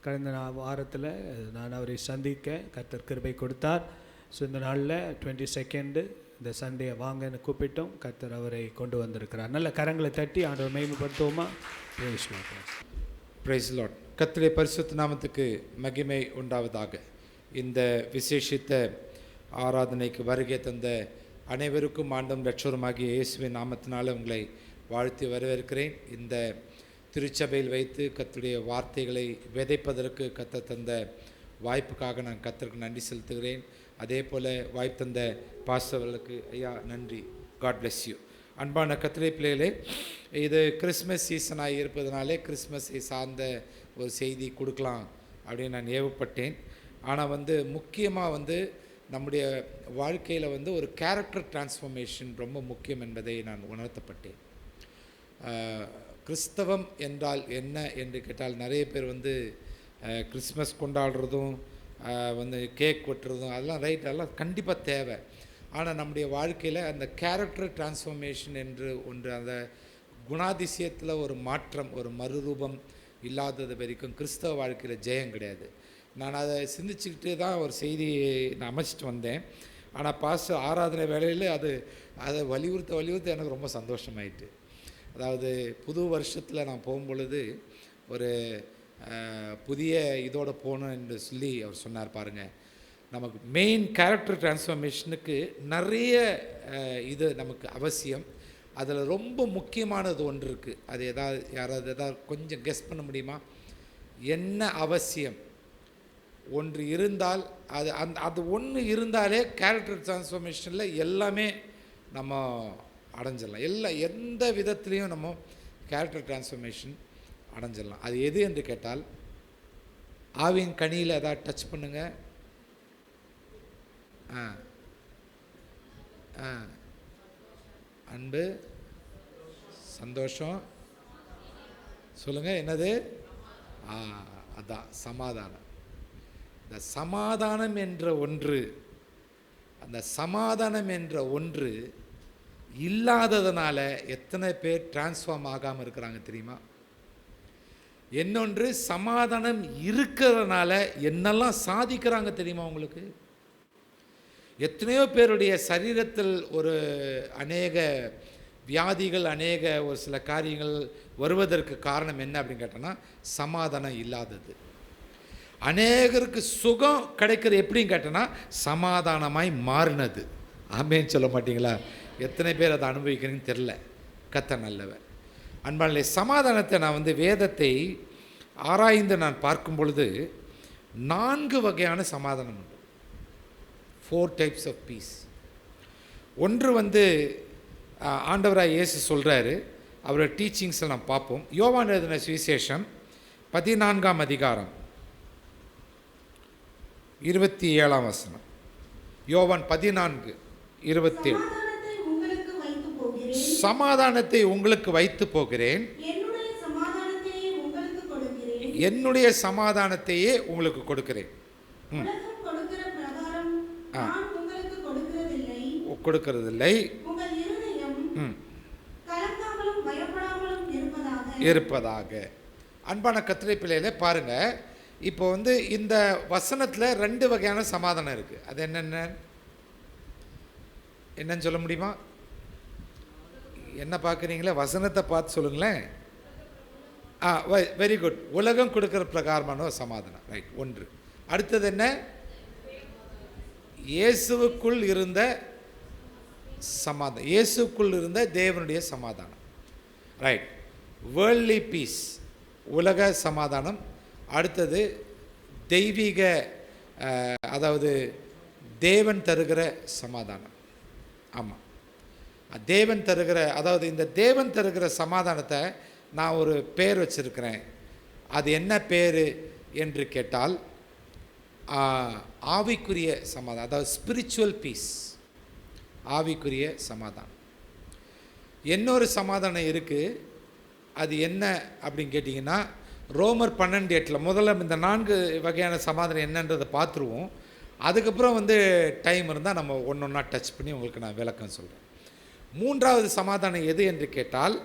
Speaker 1: கடந்த வாரத்தில் நான் அவரை சந்திக்க கர்த்தர் கிருபை கொடுத்தார். ஸோ இந்த நாளில் 22 இந்த சண்டே வாங்கன்னு கூப்பிட்டோம். கர்த்தர் அவரை கொண்டு வந்திருக்கிறார். நல்ல கரங்களை தட்டி ஆண்டவர் மகிமைப்படுத்துவோமா?
Speaker 5: Price Lord. கர்த்தருடைய பரிசுத்த நாமத்துக்கு மகிமை உண்டாவதாக. இந்த விசேஷித்த ஆராதனைக்கு வருகை தந்த அனைவருக்கும் ஆண்டவரும் இரட்சகருமாகிய இயேசுவின் நாமத்தினால உங்களை வாழ்த்தி வரவேற்கிறேன். இந்த திருச்சபையில் வைத்து கர்த்தருடைய வார்த்தைகளை விதைப்பதற்கு கர்த்தர் தந்த வாய்ப்புக்காக நான் கர்த்தருக்கு நன்றி செலுத்துகிறேன். அதே போல் வாய்ப்பு தந்த பாஸ்டர்களுக்கு ஐயா நன்றி. God bless you. அன்பான கர்த்தருடைய பிள்ளைகளே, இது கிறிஸ்மஸ் சீசனாக இருப்பதனாலே கிறிஸ்மஸை சார்ந்த ஒரு செய்தி கொடுக்கலாம் அப்படின்னு நான் ஏவப்பட்டேன். ஆனால் முக்கியமாக நம்முடைய வாழ்க்கையில் ஒரு கேரக்டர் டிரான்ஸ்ஃபர்மேஷன் ரொம்ப முக்கியம் என்பதை நான் உணர்த்தப்பட்டேன். கிறிஸ்தவம் என்றால் என்ன என்று கேட்டால் நிறைய பேர் கிறிஸ்மஸ் கொண்டாடுறதும் கேக் வெட்டுறதும் அதெல்லாம் ரைட், அதெல்லாம் கண்டிப்பாக தேவை. ஆனால் நம்முடைய வாழ்க்கையில் அந்த கேரக்டர் டிரான்ஸ்ஃபர்மேஷன் என்று ஒன்று, அந்த குணாதிசயத்தில் ஒரு மாற்றம், ஒரு மறுரூபம் இல்லாதது வரைக்கும் கிறிஸ்தவ வாழ்க்கையில் ஜெயம் கிடையாது. நான் அதை சிந்திச்சுக்கிட்டு தான் ஒரு செய்தியை நான் அமைச்சிட்டு வந்தேன். ஆனால் பாஸ்டர் ஆராதனை வேளையில் அதை வலியுறுத்த எனக்கு ரொம்ப சந்தோஷமாயிட்டு. அதாவது புது வருஷத்தில் நான் போகும்பொழுது ஒரு புதிய இதோடு போகணும் என்று சொல்லி அவர் சொன்னார். பாருங்கள், நமக்கு மெயின் கேரக்டர் டிரான்ஸ்ஃபர்மேஷனுக்கு நிறைய இது நமக்கு அவசியம். அதில் ரொம்ப முக்கியமானது ஒன்று இருக்குது. அது யாராவது கொஞ்சம் கெஸ் பண்ண முடியுமா? என்ன அவசியம்? ஒன்று இருந்தால் அது ஒன்று இருந்தாலே கேரக்டர் டிரான்ஸ்ஃபர்மேஷனில் எல்லாமே நம்ம அடைஞ்சிடலாம். எந்த விதத்துலேயும் நம்ம கேரக்டர் டிரான்ஸ்ஃபர்மேஷன் அடைஞ்சிடலாம். அது எது என்று கேட்டால், ஆவின் கனியில் எதாவது டச் பண்ணுங்க. அன்பு, சந்தோஷம், சொல்லுங்கள் என்னது? அதான் சமாதானம். இந்த சமாதானம் என்ற ஒன்று, அந்த சமாதானம் என்ற ஒன்று இல்லாததுனால எத்தனை பேர் டிரான்ஸ்ஃபார்ம் ஆகாமல் இருக்கிறாங்க தெரியுமா? இன்னொன்று, சமாதானம் இருக்கிறதுனால என்னெல்லாம் சாதிக்கிறாங்க தெரியுமா உங்களுக்கு? எத்தனையோ பேருடைய சரீரத்தில் ஒரு அநேக வியாதிகள், அநேக ஒரு சில காரியங்கள் வருவதற்கு காரணம் என்ன அப்படின்னு கேட்டோன்னா, சமாதானம் இல்லாதது. அநேகருக்கு சுகம் கிடைக்கிறது எப்படின்னு கேட்டோன்னா, சமாதானமாய் மாறினது. ஆமேன்னு சொல்ல மாட்டிங்களா? எத்தனை பேர் அதை அனுபவிக்கிறீங்கன்னு தெரில. கர்த்தர் நல்லவர். அன்பாலே, சமாதானத்தை நான் வேதத்தை ஆராய்ந்து நான் பார்க்கும் பொழுது 4 வகையான சமாதானம் உண்டு. 4 types of peace. ஒன்று ஆண்டவராக இயேசு சொல்கிறாரு, அவரோட டீச்சிங்ஸில் நாம் பார்ப்போம். யோவான் எழுதின சுவிசேஷம் 14ஆம் அதிகாரம் 27ஆம் வசனம். யோவான் 14:27. சமாதானத்தை உங்களுக்கு வைத்து போகிறேன், என்னுடைய சமாதானத்தையே உங்களுக்கு கொடுக்கிறேன். கொடுக்கிறதில்லை, இருப்பதாக. அன்பான கர்த்தருடைய பிள்ளைகளே, பாருங்க, இப்போ இந்த வசனத்தில் 2 வகையான சமாதானம் இருக்குது. அது என்னன்னு சொல்ல முடியுமா? என்ன பார்க்குறீங்களே? வசனத்தை பார்த்து சொல்லுங்களேன். Very good. உலகம் கொடுக்குற பிரகாரமான ஒரு சமாதானம், ரைட். ஒன்று. அடுத்தது என்ன? இயேசுவுக்குள் இருந்த சமாதானம், இயேசுக்குள் இருந்த தேவனுடைய சமாதானம், ரைட். வேர்ல்ட்லி பீஸ், உலக சமாதானம். அடுத்தது தெய்வீக, அதாவது தேவன் தருகிற சமாதானம். ஆமாம், தேவன் தருகிற, அதாவது இந்த தேவன் தருகிற சமாதானத்தை நான் ஒரு பேர் வச்சிருக்கிறேன். அது என்ன பேர் என்று கேட்டால், ஆவிக்குரிய சமாதானம், அதாவது ஸ்பிரிச்சுவல் பீஸ். ஆவிக்குரிய சமாதானம். இன்னொரு சமாதானம் இருக்குது. அது என்ன அப்படின்னு கேட்டிங்கன்னா, ரோமர் 12:8 முதல்ல இந்த 4 வகையான சமாதானம் என்னன்றதை பார்த்துருவோம். அதுக்கப்புறம் டைம் இருந்தால் நம்ம ஒன்று ஒன்றா டச் பண்ணி உங்களுக்கு நான் விளக்கம் சொல்கிறேன். 3வது சமாதானம் எது என்று கேட்டால்,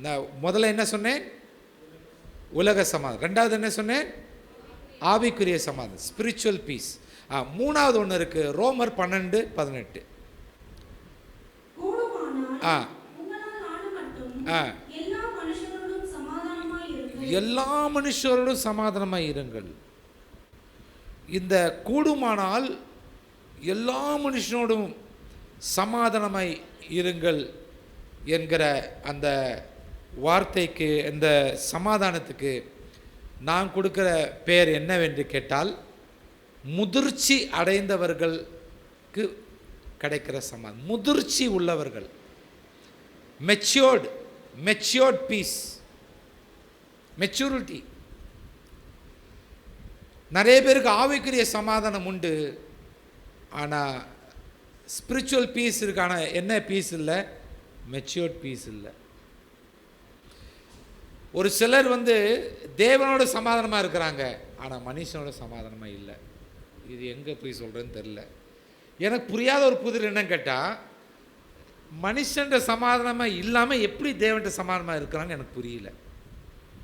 Speaker 5: நான் முதல்ல என்ன சொன்னேன்? உலக சமாதானம். 2வது என்ன சொன்னேன்? ஆவிக்குரிய சமாதானம், ஸ்பிரிச்சுவல் பீஸ். 3வது ஒன்று இருக்குது, ரோமர் 12:18. எல்லா மனுஷரோடும் சமாதானமாய் இருங்கள். இந்த கூடுமானால் எல்லா மனுஷனோடும் சமாதானமாய் இருங்கள் என்கிற அந்த வார்த்தைக்கு, இந்த சமாதானத்துக்கு நான் கொடுக்குற பேர் என்னவென்று கேட்டால், முதிர்ச்சி அடைந்தவர்களுக்கு கிடைக்கிற சமாதானம். முதிர்ச்சி உள்ளவர்கள், மெச்சூர்ட் பீஸ், மெச்சூரிட்டி. நிறைய பேருக்கு ஆவிக்குரிய சமாதானம் உண்டு, ஆனால் ஸ்பிரிச்சுவல் பீஸ் இருக்கு. ஆனால் என்ன பீஸ் இல்லை? மெச்சூர்ட் பீஸ் இல்லை. ஒரு சிலர் தேவனோட சமாதானமாக இருக்கிறாங்க, ஆனால் மனுஷனோட சமாதானமாக இல்லை. இது எங்கே போய் சொல்கிறேன்னு தெரில. எனக்கு புரியாத ஒரு புதிர் என்னன்னு கேட்டால், மனுஷன்ற சமாதானமாக இல்லாமல் எப்படி தேவன்கிட்ட சமாதானமாக இருக்கிறாங்க எனக்கு புரியல.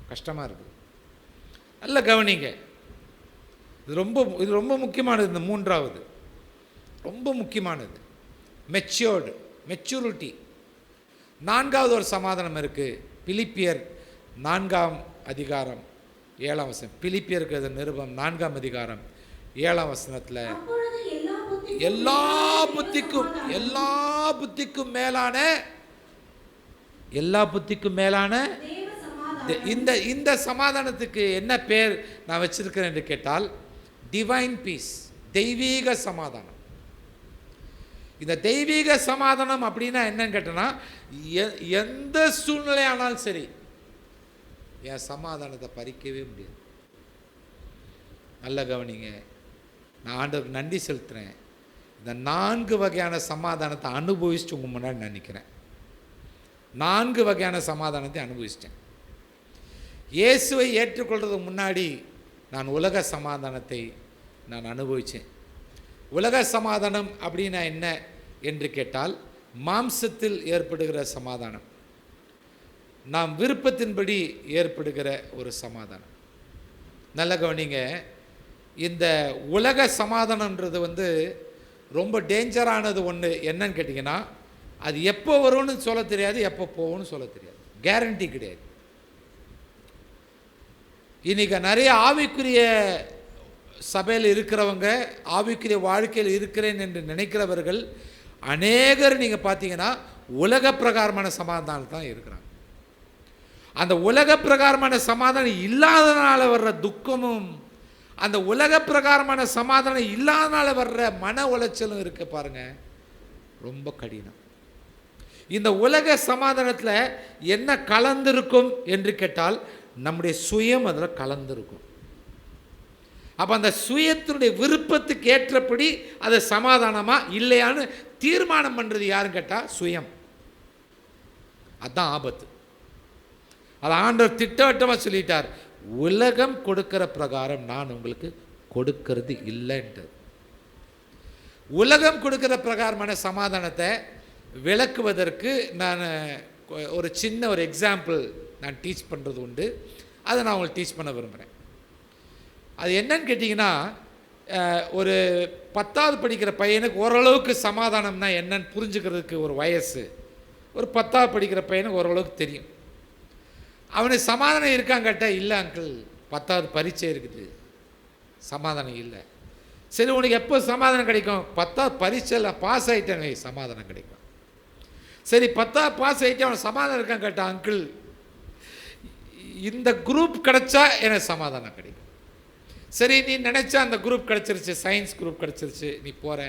Speaker 5: கஷ்டமாக இருக்குது. நல்ல கவனிங்க, இது ரொம்ப முக்கியமானது. இந்த 3வது ரொம்ப முக்கியமானது, மெச்சூரிட்டி. 4வது ஒரு சமாதானம் இருக்குது, பிலிப்பியர் 4ஆம் அதிகாரம் 7ஆம் வசனம். பிலிப்பியருக்கு அது நிருபம் 4ஆம் அதிகாரம் 7ஆம் வசனத்தில், எல்லா புத்திக்கும் மேலான இந்த சமாதானத்துக்கு என்ன பேர் நான் வச்சிருக்கிறேன் என்று கேட்டால், டிவைன் பீஸ், தெய்வீக சமாதானம். இந்த தெய்வீக சமாதானம் அப்படின்னா என்னன்னு கேட்டோன்னா, எந்த சூழ்நிலை ஆனாலும் சரி என் சமாதானத்தை பறிக்கவே முடியாது. நல்ல கவனிங்க, நான் ஆண்டவருக்கு நன்றி செலுத்துகிறேன். இந்த 4 வகையான சமாதானத்தை அனுபவிச்சுட்டு உங்கள் முன்னாடி நான் நிற்கிறேன். 4 வகையான சமாதானத்தை அனுபவிச்சிட்டேன். இயேசுவை ஏற்றுக்கொள்றதுக்கு முன்னாடி நான் உலக சமாதானத்தை நான் அனுபவித்தேன். உலக சமாதானம் அப்படின்னா என்ன என்று கேட்டால், மாம்சத்தில் ஏற்படுகிற சமாதானம், நாம் விருப்பத்தின்படி ஏற்படுகிற ஒரு சமாதானம். நல்ல கவனிங்க, இந்த உலக சமாதானன்றது ரொம்ப டேஞ்சரானது ஒன்று. என்னன்னு கேட்டிங்கன்னா, அது எப்போ வரும்னு சொல்ல தெரியாது, எப்போ போகும்னு சொல்ல தெரியாது, கேரண்டி கிடையாது. இன்றைக்கி நிறைய ஆவிக்குரிய சபையில் இருக்கிறவங்க, ஆவிக்குரிய வாழ்க்கையில் இருக்கிறேன் என்று நினைக்கிறவர்கள் அநேகர் நீங்கள் பார்த்தீங்கன்னா உலக பிரகாரமான சமாதானம் தான் இருக்கிறாங்க. அந்த உலக பிரகாரமான சமாதானம் இல்லாதனால வர்ற துக்கமும், அந்த உலக பிரகாரமான சமாதானம் இல்லாதனால வர்ற மன உளைச்சலும் இருக்கு பாருங்க, ரொம்ப கடினம். இந்த உலக சமாதானத்தில் என்ன கலந்திருக்கும் என்று கேட்டால், நம்முடைய சுயம் அதில் கலந்திருக்கும். அப்போ அந்த சுயத்தினுடைய விருப்பத்துக்கு ஏற்றபடி அது சமாதானமா இல்லையான்னு தீர்மானம் பண்ணுறது யாருன்னு கேட்டால் சுயம். அதுதான் ஆபத்து. அது ஆண்டவர் திட்டவட்டமாக சொல்லிட்டார், உலகம் கொடுக்கிற பிரகாரம் நான் உங்களுக்கு கொடுக்கறது இல்லைன்றது. உலகம் கொடுக்கிற பிரகாரமான சமாதானத்தை விளக்குவதற்கு நான் ஒரு சின்ன ஒரு எக்ஸாம்பிள் நான் டீச் பண்ணுறது உண்டு. அதை நான் உங்களுக்கு டீச் பண்ண விரும்புகிறேன். அது என்னன்னு கேட்டிங்கன்னா, ஒரு 10வது படிக்கிற பையனுக்கு ஓரளவுக்கு சமாதானம்னா என்னன்னு புரிஞ்சுக்கிறதுக்கு ஒரு வயசு, ஒரு 10வது படிக்கிற பையனுக்கு ஓரளவுக்கு தெரியும். அவனுக்கு சமாதானம் இருக்கான்னு கேட்டால், இல்லை அங்கிள் 10வது பரீட்சை இருக்குது, சமாதானம் இல்லை. சரி, உனக்கு எப்போ சமாதானம் கிடைக்கும்? 10வது பரீட்சையில் பாஸ் ஆகிட்டேங்க, சமாதானம் கிடைக்கும். சரி, 10வது பாஸ் ஆகிட்டு அவன் சமாதானம் இருக்கான்னு கேட்டான், அங்கிள் இந்த குரூப் கிடைச்சா எனக்கு சமாதானம் கிடைக்கும். சரி, நீ நினச்சா அந்த குரூப் கிடச்சிருச்சு, சயின்ஸ் குரூப் கிடச்சிருச்சு, நீ போகிற,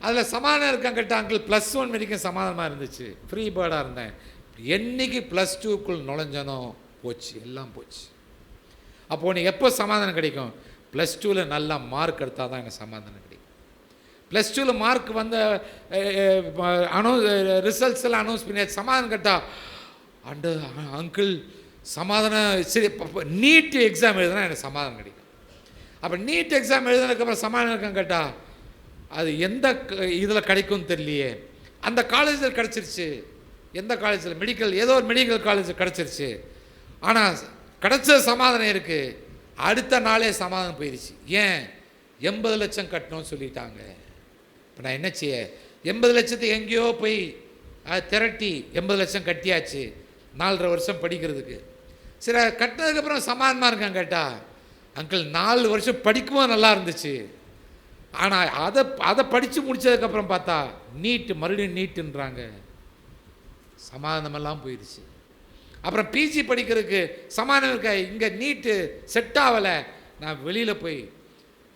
Speaker 5: அதில் சமாதானம் இருக்கான்னு கேட்டால், அங்கிள் +1 வரைக்கும் சமாதானமாக இருந்துச்சு, ஃப்ரீ பேர்டாக இருந்தேன், என்னைக்கு +2க்குள் நுழைஞ்சனோ போச்சு, எல்லாம் போச்சு. அப்போது உனக்கு எப்போ சமாதானம் கிடைக்கும்? +2ல் நல்லா மார்க் எடுத்தால் தான் எனக்கு சமாதானம் கிடைக்கும். +2 மார்க் வந்த ரிசல்ட்ஸ் எல்லாம் அனௌன்ஸ் பண்ணியாச்சு. சமாதானம் கேட்டா அங்கிள் சமாதானம் சரி. நீட் எக்ஸாம் எழுதுனா எனக்கு சமாதானம் கிடைக்கும். அப்போ நீட் எக்ஸாம் எழுதுனதுக்கப்புறம் சமாதானம் இருக்கான்னு கேட்டா அது எந்த இதில் கிடைக்கும்னு தெரியலையே. அந்த காலேஜில் கிடச்சிருச்சு. எந்த காலேஜில்? மெடிக்கல், ஏதோ ஒரு மெடிக்கல் காலேஜ் கிடச்சிருச்சு. ஆனால் கிடச்ச சமாதானம் இருக்குது. அடுத்த நாளே சமாதானம் போயிடுச்சு. ஏன்? 80 லட்சம் கட்டணும்னு சொல்லிட்டாங்க. இப்போ நான் என்ன செய்ய? 80 லட்சத்துக்கு எங்கேயோ போய் திரட்டி 80 லட்சம் கட்டியாச்சு 4.5 வருஷம் படிக்கிறதுக்கு. சரி, கட்டினதுக்கப்புறம் சமாதானமாக இருக்காங்க கேட்டால் அங்கிள் 4 வருஷம் படிக்கும்போது நல்லா இருந்துச்சு. ஆனால் அதை படித்து முடித்ததுக்கப்புறம் பார்த்தா நீட்டு, மறுபடியும் நீட்டுன்றாங்க. சமாதானமெல்லாம் போயிடுச்சு. அப்புறம் பிஜி படிக்கிறதுக்கு சமாதானம் இருக்க, இங்கே நீட்டு செட் ஆகலை, நான் வெளியில் போய்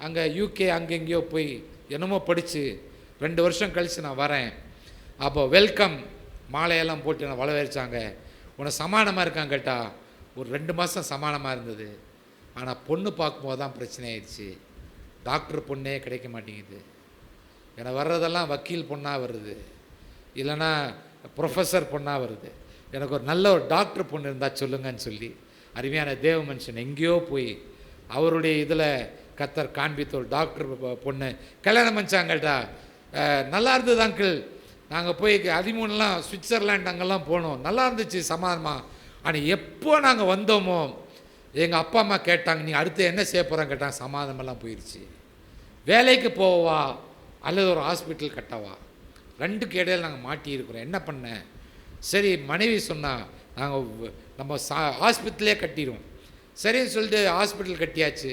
Speaker 5: அங்கே யூகே அங்கே எங்கேயோ போய் என்னமோ படித்து 2 வருஷம் கழித்து நான் வரேன். அப்போ வெல்கம் மாலையெல்லாம் போட்டு நான் வரவேற்றாங்க. உன்னை சமாதானமாக இருக்கான்னு கேட்டால் ஒரு 2 மாதம் சமாதானமாக இருந்தது. ஆனால் பொண்ணு பார்க்கும்போது தான் பிரச்சனை ஆயிடுச்சு. டாக்டர் பொண்ணே கிடைக்க மாட்டேங்குது. எனக்கு வர்றதெல்லாம் வக்கீல் பொண்ணாக வருது, இல்லைன்னா ப்ரொஃபஸர் பொண்ணாக வருது. எனக்கு ஒரு நல்ல ஒரு டாக்டர் பொண்ணு இருந்தால் சொல்லுங்கன்னு சொல்லி அருமையான தேவ மனுஷன் எங்கேயோ போய் அவருடைய இதில் கத்தர் காண்பித்த ஒரு டாக்டர் பொண்ணு கல்யாணம் பண்ணிச்சாங்கள்டா. நல்லா இருந்தது அங்கிள். நாங்கள் போய் 13 சுவிட்சர்லாண்ட் அங்கெல்லாம் போனோம். நல்லா இருந்துச்சு சமாதானமாக. ஆனால் எப்போ நாங்கள் வந்தோமோ எங்கள் அப்பா அம்மா கேட்டாங்க, நீ அடுத்து என்ன செய்ய போகிறாங்க கேட்டாங்க. சமாதானமெல்லாம் போயிடுச்சு. வேலைக்கு போவா அல்லது ஒரு ஹாஸ்பிட்டல் கட்டவா, 2க்கு இடையில் நாங்கள் மாட்டியிருக்கிறோம். என்ன பண்ணேன்? சரி, மனைவி சொன்னால் நம்ம ஹாஸ்பிட்டலே கட்டிடுவோம். சரின்னு சொல்லிட்டு ஹாஸ்பிட்டல் கட்டியாச்சு.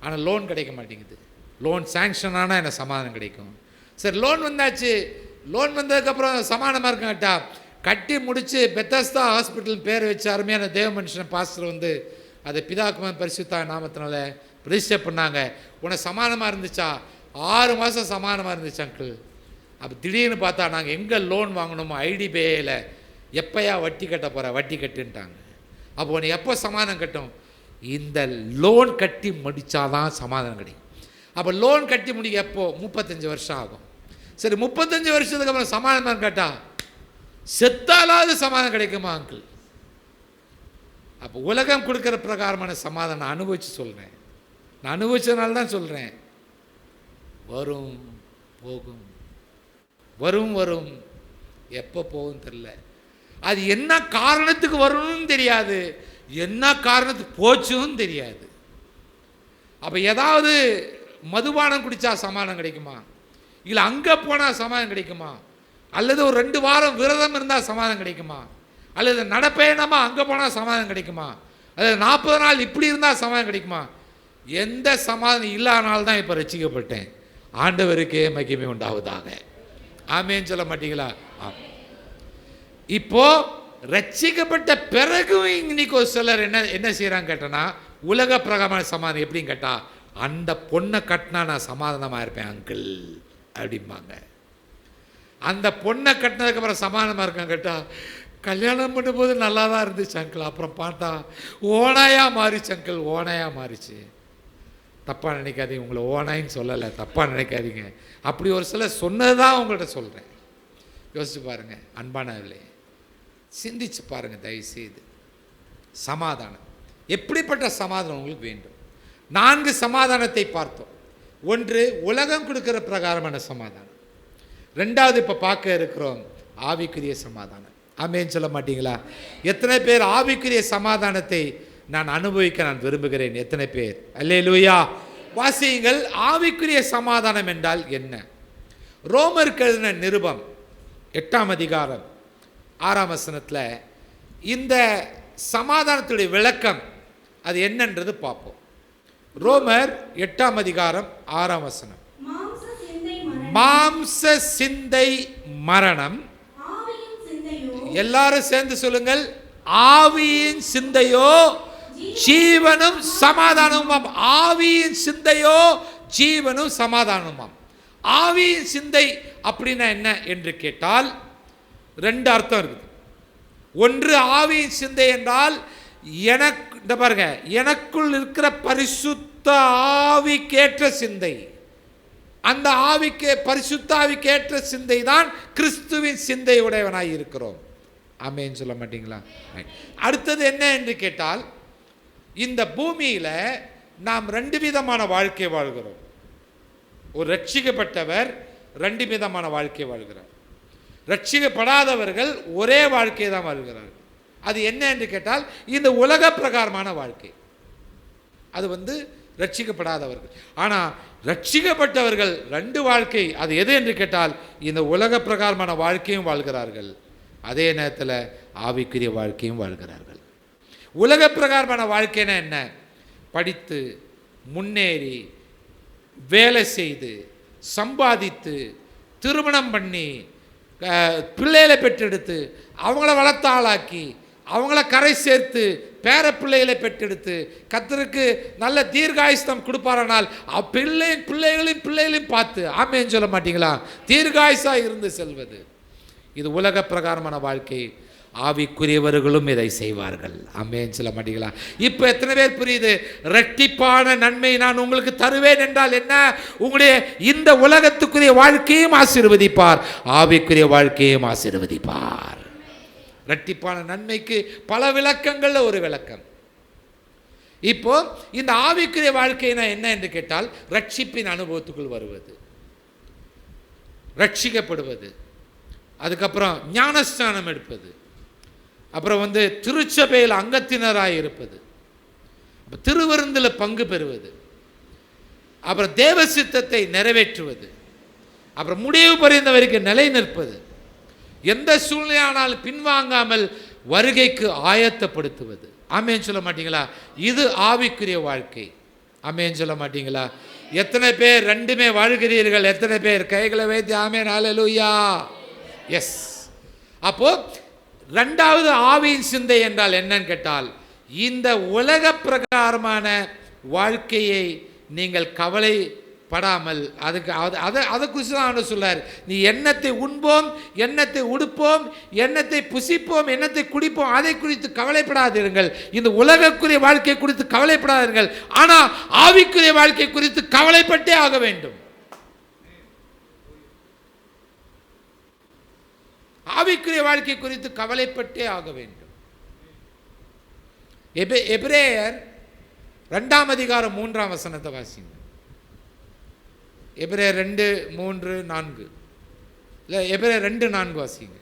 Speaker 5: ஆனால் லோன் கிடைக்க மாட்டேங்குது. லோன் சேங்ஷன் ஆனால் எனக்கு சமாதானம் கிடைக்கும். சரி, லோன் வந்தாச்சு. லோன் வந்ததுக்கப்புறம் சமாதானமாக இருக்காட்டா கட்டி முடித்து பெத்தஸ்தா ஹாஸ்பிட்டல் பேர் வச்சு அருமையான தேவ மனுஷன் பாஸ்டர் வந்து அதை பிதாக்குமார் பரிசுத்தா நாமத்தினால ரிஜிஸ்டர் பண்ணாங்க. உனக்கு சமாதானமாக இருந்துச்சா? 6 மாதம் சமாதானமாக இருந்துச்சு அங்கிள். அப்போ திடீர்னு பார்த்தா நாங்கள் எங்கே லோன் வாங்கணுமோ ஐடிபிஐயில் எப்போயா வட்டி கட்ட போகிற, வட்டி கட்டுன்ட்டாங்க. அப்போ உனக்கு எப்போ சமாதானம் கட்டும்? இந்த லோன் கட்டி முடித்தாதான் சமாதானம் கிடைக்கும். அப்போ லோன் கட்டி முடிக்க எப்போ? 35 வருஷம் ஆகும். சரி, 35 வருஷத்துக்கு அப்புறம் சமாதானம் கேட்டால் செத்தாலாவது சமாதானம் கிடைக்குமா அங்கிள்? அப்போ உலகம் கொடுக்குற பிரகாரமான சமாதானம் நான் அனுபவித்து சொல்கிறேன். நான் அனுபவிச்சதுனால தான் சொல்கிறேன். வரும் போகும், வரும் வரும், எப்போ போகும் தெரில. அது என்ன காரணத்துக்கு வரணும்னு தெரியாது, என்ன காரணத்துக்கு போச்சுன்னு தெரியாது. அப்போ ஏதாவது மதுபானம் குடித்தா சமாதானம் கிடைக்குமா? இல்லை அங்கே போனால் சமாதானம் கிடைக்குமா? அல்லது ஒரு 2 வாரம் விரதம் இருந்தால் சமாதானம் கிடைக்குமா? அல்லது நடப்பயணமாக அங்கே போனால் சமாதானம் கிடைக்குமா? அல்லது 40 நாள் இப்படி இருந்தால் சமாதானம் கிடைக்குமா? எந்த சமாதானம் இல்லாதனால தான் இப்போ ரட்சிக்கப்பட்டேன். ஆண்டவருக்கே மகிமை உண்டாவதாக. ஆமேன்னு சொல்ல மாட்டீங்களா? இப்போ ரட்சிக்கப்பட்ட பிறகு இன்னைக்கு ஒரு சிலர் என்ன செய்கிறாங்க கேட்டனா, உலக பிரகாரமான சமாதானம் எப்படின்னு கேட்டால், அந்த பொண்ணை கட்டினா நான் சமாதானமாக இருப்பேன் அங்கிள் அப்படிம்பாங்க. அந்த பொண்ணை கட்டினதுக்கப்புறம் சமாதானமாக இருக்கான்னு கேட்டால், கல்யாணம் பண்ணும்போது நல்லா தான் இருந்துச்சு அங்கிள், அப்புறம் பார்த்தா ஓனாயாக மாறிச்சு அங்கிள், ஓனாயாக மாறிச்சு. தப்பாக நினைக்காதீங்க, உங்களை ஓனாயின்னு சொல்லலை, தப்பாக நினைக்காதீங்க. அப்படி ஒரு சிலர் சொன்னது தான் உங்கள்கிட்ட சொல்கிறேன். யோசிச்சு பாருங்கள் அன்பானவர்களே, சிந்திச்சு பாருங்கள் தயவுசெய்து. சமாதானம், எப்படிப்பட்ட சமாதானம் உங்களுக்கு வேண்டும்? 4 சமாதானத்தை பார்த்தோம். 1 உலகம் கொடுக்கிற பிரகாரமான சமாதானம். 2வது இப்போ பார்க்க இருக்கிறோம் ஆவிக்குரிய சமாதானம். ஆமேன்னு சொல்ல மாட்டீங்களா? எத்தனை பேர் ஆவிக்குரிய சமாதானத்தை நான் அனுபவிக்க நான் விரும்புகிறேன்? எத்தனை பேர்? அல்லேலூயா. வாசியுங்கள். ஆவிக்குரிய சமாதானம் என்றால் என்ன? ரோமருக்கு எழுதின நிருபம் 8ஆம் அதிகாரம் 6ஆம் வசனத்தில் இந்த சமாதானத்துடைய விளக்கம் அது என்னன்றது பார்ப்போம். ரோமர் 8ஆம் அதிகாரம் 6ஆம் வசனம். மாம்ச சிந்தை மரணம், எல்லாரும் சேர்ந்து சொல்லுங்கள், ஆவியின் சிந்தையோ ஜீவனும் சமாதானமுமாம். ஆவியின் சிந்தையோ ஜீவனும் சமாதானமுமாம். ஆவியின் சிந்தை அப்படின்னா என்ன என்று கேட்டால் 2 அர்த்தம் இருக்குது. 1 ஆவியின் சிந்தை என்றால் இந்த பாருங்க, எனக்குள் இருக்கிற பரிசுத்த ஆவிக்கேற்ற சிந்தை. அந்த ஆவிக்கு, பரிசுத்த ஆவிக்கு ஏற்ற சிந்தை தான் கிறிஸ்துவின் சிந்தை உடையவனாய் இருக்கிறோம். ஆமென் சொல்ல மாட்டீங்களா? அடுத்தது என்ன என்று கேட்டால், இந்த பூமியில நாம் 2 விதமான வாழ்க்கை வாழ்கிறோம். ஒரு ரட்சிக்கப்பட்டவர் 2 விதமான வாழ்க்கை வாழ்கிறார். ரட்சிக்கப்படாதவர்கள் ஒரே வாழ்க்கையை தான் வாழ்கிறார்கள். அது என்ன என்று கேட்டால், இந்த உலக பிரகாரமான வாழ்க்கை. அது ரட்சிக்கப்படாதவர்கள். ஆனால் ரட்சிக்கப்பட்டவர்கள் 2 வாழ்க்கை. அது எது என்று கேட்டால், இந்த உலக பிரகாரமான வாழ்க்கையும் வாழ்கிறார்கள், அதே நேரத்தில் ஆவிக்குரிய வாழ்க்கையும் வாழ்கிறார்கள். உலக பிரகாரமான வாழ்க்கைன்னா என்ன? படித்து முன்னேறி வேலை செய்து சம்பாதித்து திருமணம் பண்ணி பிள்ளைகளை பெற்றெடுத்து அவங்கள வளர்த்த ஆளாக்கி அவங்கள கரை சேர்த்து பேர பிள்ளைகளை பெற்றெடுத்து கர்த்தருக்கு நல்ல தீர்காயுஸ்தம் கொடுப்பாரானால் பிள்ளைகளையும் பார்த்து ஆமென் சொல்ல மாட்டீங்களா? தீர்காயுசா இருந்து செல்வது. இது உலக பிரகாரமான வாழ்க்கை. ஆவிக்குரியவர்களும் இதை செய்வார்கள். ஆமென் சொல்ல மாட்டீங்களா? இப்போ எத்தனை பேர் புரியுது? இரட்டிப்பான நன்மை நான் உங்களுக்கு தருவேன் என்றால் என்ன? உங்களுடைய இந்த உலகத்துக்குரிய வாழ்க்கையும் ஆசீர்வதிப்பார், ஆவிக்குரிய வாழ்க்கையும் ஆசீர்வதிப்பார். இரட்டிப்பான நன்மைக்கு பல விளக்கங்கள்ல ஒரு விளக்கம். இப்போ இந்த ஆவிக்குரிய வாழ்க்கைனா என்ன என்று கேட்டால், ரட்சிப்பின் அனுபவத்துக்குள் வருவது, ரட்சிக்கப்படுவது, அதுக்கப்புறம் ஞானஸ்நானம் எடுப்பது, அப்புறம் திருச்சபையில் அங்கத்தினராய் இருப்பது, திருவிருந்தில் பங்கு பெறுவது, அப்புறம் தேவ சித்தத்தை நிறைவேற்றுவது, அப்புறம் முடிவு பரிந்த வரைக்கும் நிலை நிற்பது, எந்த சூழ்நிலையானாலும் பின்வாங்காமல் வருகைக்கு ஆயத்தப்படுத்துவது. ஆமென் சொல்ல மாட்டீங்களா? இது ஆவிக்குரிய வாழ்க்கை. ஆமென் சொல்ல மாட்டீங்களா? எத்தனை பேர் 2மே வாழ்கிறீர்கள்? எத்தனை பேர் கைகளை வைத்து ஆமென் ஹல்லேலூயா? எஸ். அப்போ 2வது ஆவியின் சிந்தை என்றால் என்னன்னு கேட்டால், இந்த உலக பிரகாரமான வாழ்க்கையை நீங்கள் கவலைப்படாமல் அதை குறித்து தான் சொல்லார். நீ எண்ணத்தை உண்போம், எண்ணத்தை உடுப்போம், எண்ணத்தை புசிப்போம், எண்ணத்தை குடிப்போம், அதை குறித்து கவலைப்படாதீர்கள். இந்த உலகக்குரிய வாழ்க்கை குறித்து கவலைப்படாதீர்கள். ஆனால் ஆவிக்குரிய வாழ்க்கை குறித்து கவலைப்பட்டே ஆக வேண்டும். ஆவிக்குரிய வாழ்க்கை குறித்து கவலைப்பட்டே ஆக வேண்டும். எபிரேயர் 2ஆம் அதிகாரம் 3ஆம் வசனத்தை வாசிங்க. எபிரேயர் 2:3-4 இல்ல, எபிரேயர் 2:4 வாசிங்க.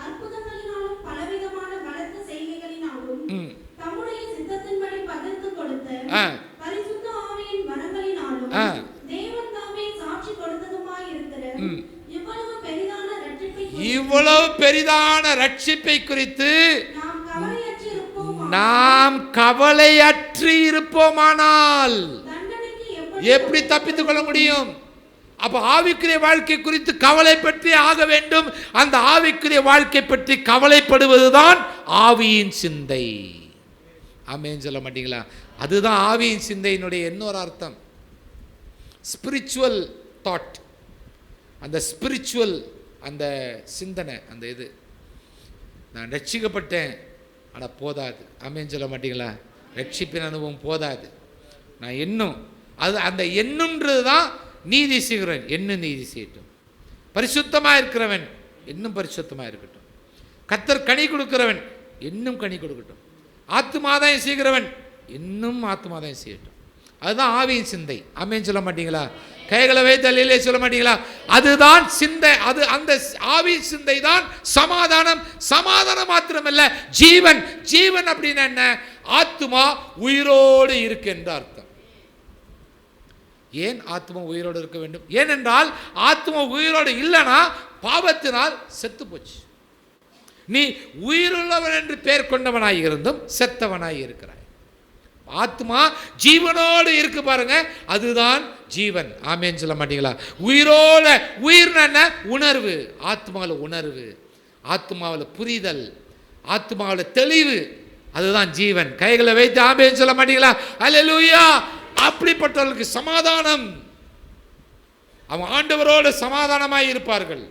Speaker 6: அற்புதங்களினாலும் பலவிதமான பலத்த செய்கைகளினாலும் தம்முடைய சித்தத்தின்படி பகிர்ந்து கொடுத்த பரிசுத்த ஆவியின் வரங்களினாலும் தேவன் தாமே சாட்சி கொடுத்ததுமாய் இருக்கிற இவ்வளவு பெரிதான ரட்சிப்பை குறித்து நாம் கவலையற்று இருப்போமானால் எப்படி தப்பித்துக் கொள்ள முடியும்? அப்ப ஆவிக்குரிய வாழ்க்கை குறித்து கவலை பற்றி ஆக வேண்டும். அந்த ஆவிக்குரிய வாழ்க்கை பற்றி கவலைப்படுவதுதான் ஆவியின் சிந்தை. ஆமென் சொல்ல மாட்டீங்களா? அதுதான் ஆவியின் சிந்தையினுடைய இன்னொரு அர்த்தம். ஸ்பிரிச்சுவல் தாட், அந்த ஸ்பிரிச்சுவல் அந்த சிந்தனை, அந்த இது. நான் ரட்சிக்கப்பட்டேன், ஆனால் போதாது. ஆமென் சொல்ல மாட்டீங்களா? ரட்சிப்பின் அனுபவம் போதாது. நான் இன்னும் அந்த எண்ணுன்றது தான் நீதி செய்கிறவன் இன்னும் நீதி செய்யட்டும், பரிசுத்தமாக இருக்கிறவன் இன்னும் பரிசுத்தமாக இருக்கட்டும், கர்த்தர் கனி கொடுக்கிறவன் இன்னும் கனி கொடுக்கட்டும், ஆத்துமாதாயம் செய்கிறவன் இன்னும் ஆத்துமாதாயம் செய்யட்டும். அதுதான் ஆவியின் சிந்தை. ஆமென் சொல்ல மாட்டீங்களா? கைகளை வைத்து அல்லேலூயா சொல்ல மாட்டீங்களா? அதுதான் சிந்தை. அது அந்த ஆவியின் சிந்தை தான் சமாதானம். சமாதானம் மாத்திரமல்ல, ஜீவன். ஜீவன் அப்படின்னா என்ன? ஆத்துமா உயிரோடு இருக்கு என்ற அர்த்தம். ஏன் ஆத்மா உயிரோடு இருக்க வேண்டும்? ஏனென்றால் ஆத்மா உயிரோடு இல்லைனா பாவத்தினால் செத்து போச்சு. நீ உயிருள்ளவன் என்று பெயர் கொண்டவனாய் இருந்தும் செத்தவனாய் இருக்கிறாய். ஆத்மா ஜீவனோடு இருக்கு பாருங்க, அதுதான் ஜீவன். ஆமென் சொல்ல மாட்டீங்களா? உயிரோட, உயிர்னா என்ன? உணர்வு. ஆத்மாவில் உணர்வு, ஆத்மாவில் புரிதல், ஆத்மாவில் தெளிவு, அதுதான் ஜீவன். கைகளை வைத்து ஆமென் சொல்ல மாட்டீங்களா? அல்லேலூயா. அப்படிப்பட்டவர்களுக்கு சமாதானம். அவன் ஆண்டவரோடு சமாதானமாய் இருப்பார்கள்.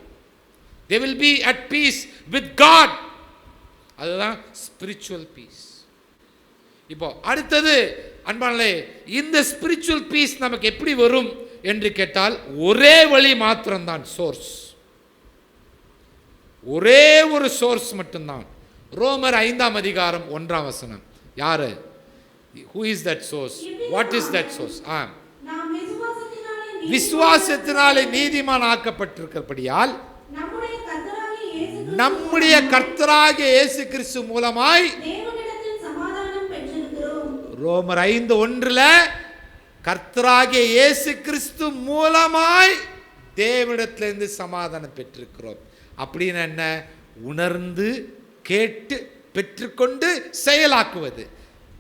Speaker 6: They will be at peace with God. அதுதான் spiritual peace. இப்போ அடுத்தது
Speaker 5: அன்பானே, இந்த ஸ்பிரிச்சுவல் பீஸ் நமக்கு எப்படி வரும் என்று கேட்டால் ஒரே வழி மாத்திரம்தான், சோர்ஸ். ஒரே ஒரு சோர்ஸ் மட்டும்தான். ரோமர் 5ஆம் அதிகாரம் 1ஆம் வசனம். யாரு? Who is that source? What is that source?
Speaker 7: நாம்
Speaker 5: விசுவாசத்தினாலே நீதிமான் ஆக்கப்பட்டிருக்கிறபடியால் நம்முடைய கர்த்தராகிய இயேசு கிறிஸ்து மூலமாய்
Speaker 7: தேவனிடத்தில் சமாதானம் பெற்றிருக்கிறோம்.
Speaker 5: ரோமர் 5:1 கர்த்தராகிய இயேசு கிறிஸ்து மூலமாய் தேவனிடத்திலிருந்து சமாதானம் பெற்றிருக்கிறோம். அப்படின்னு என்ன? உணர்ந்து கேட்டு பெற்றுக்கொண்டு செயலாக்குவது.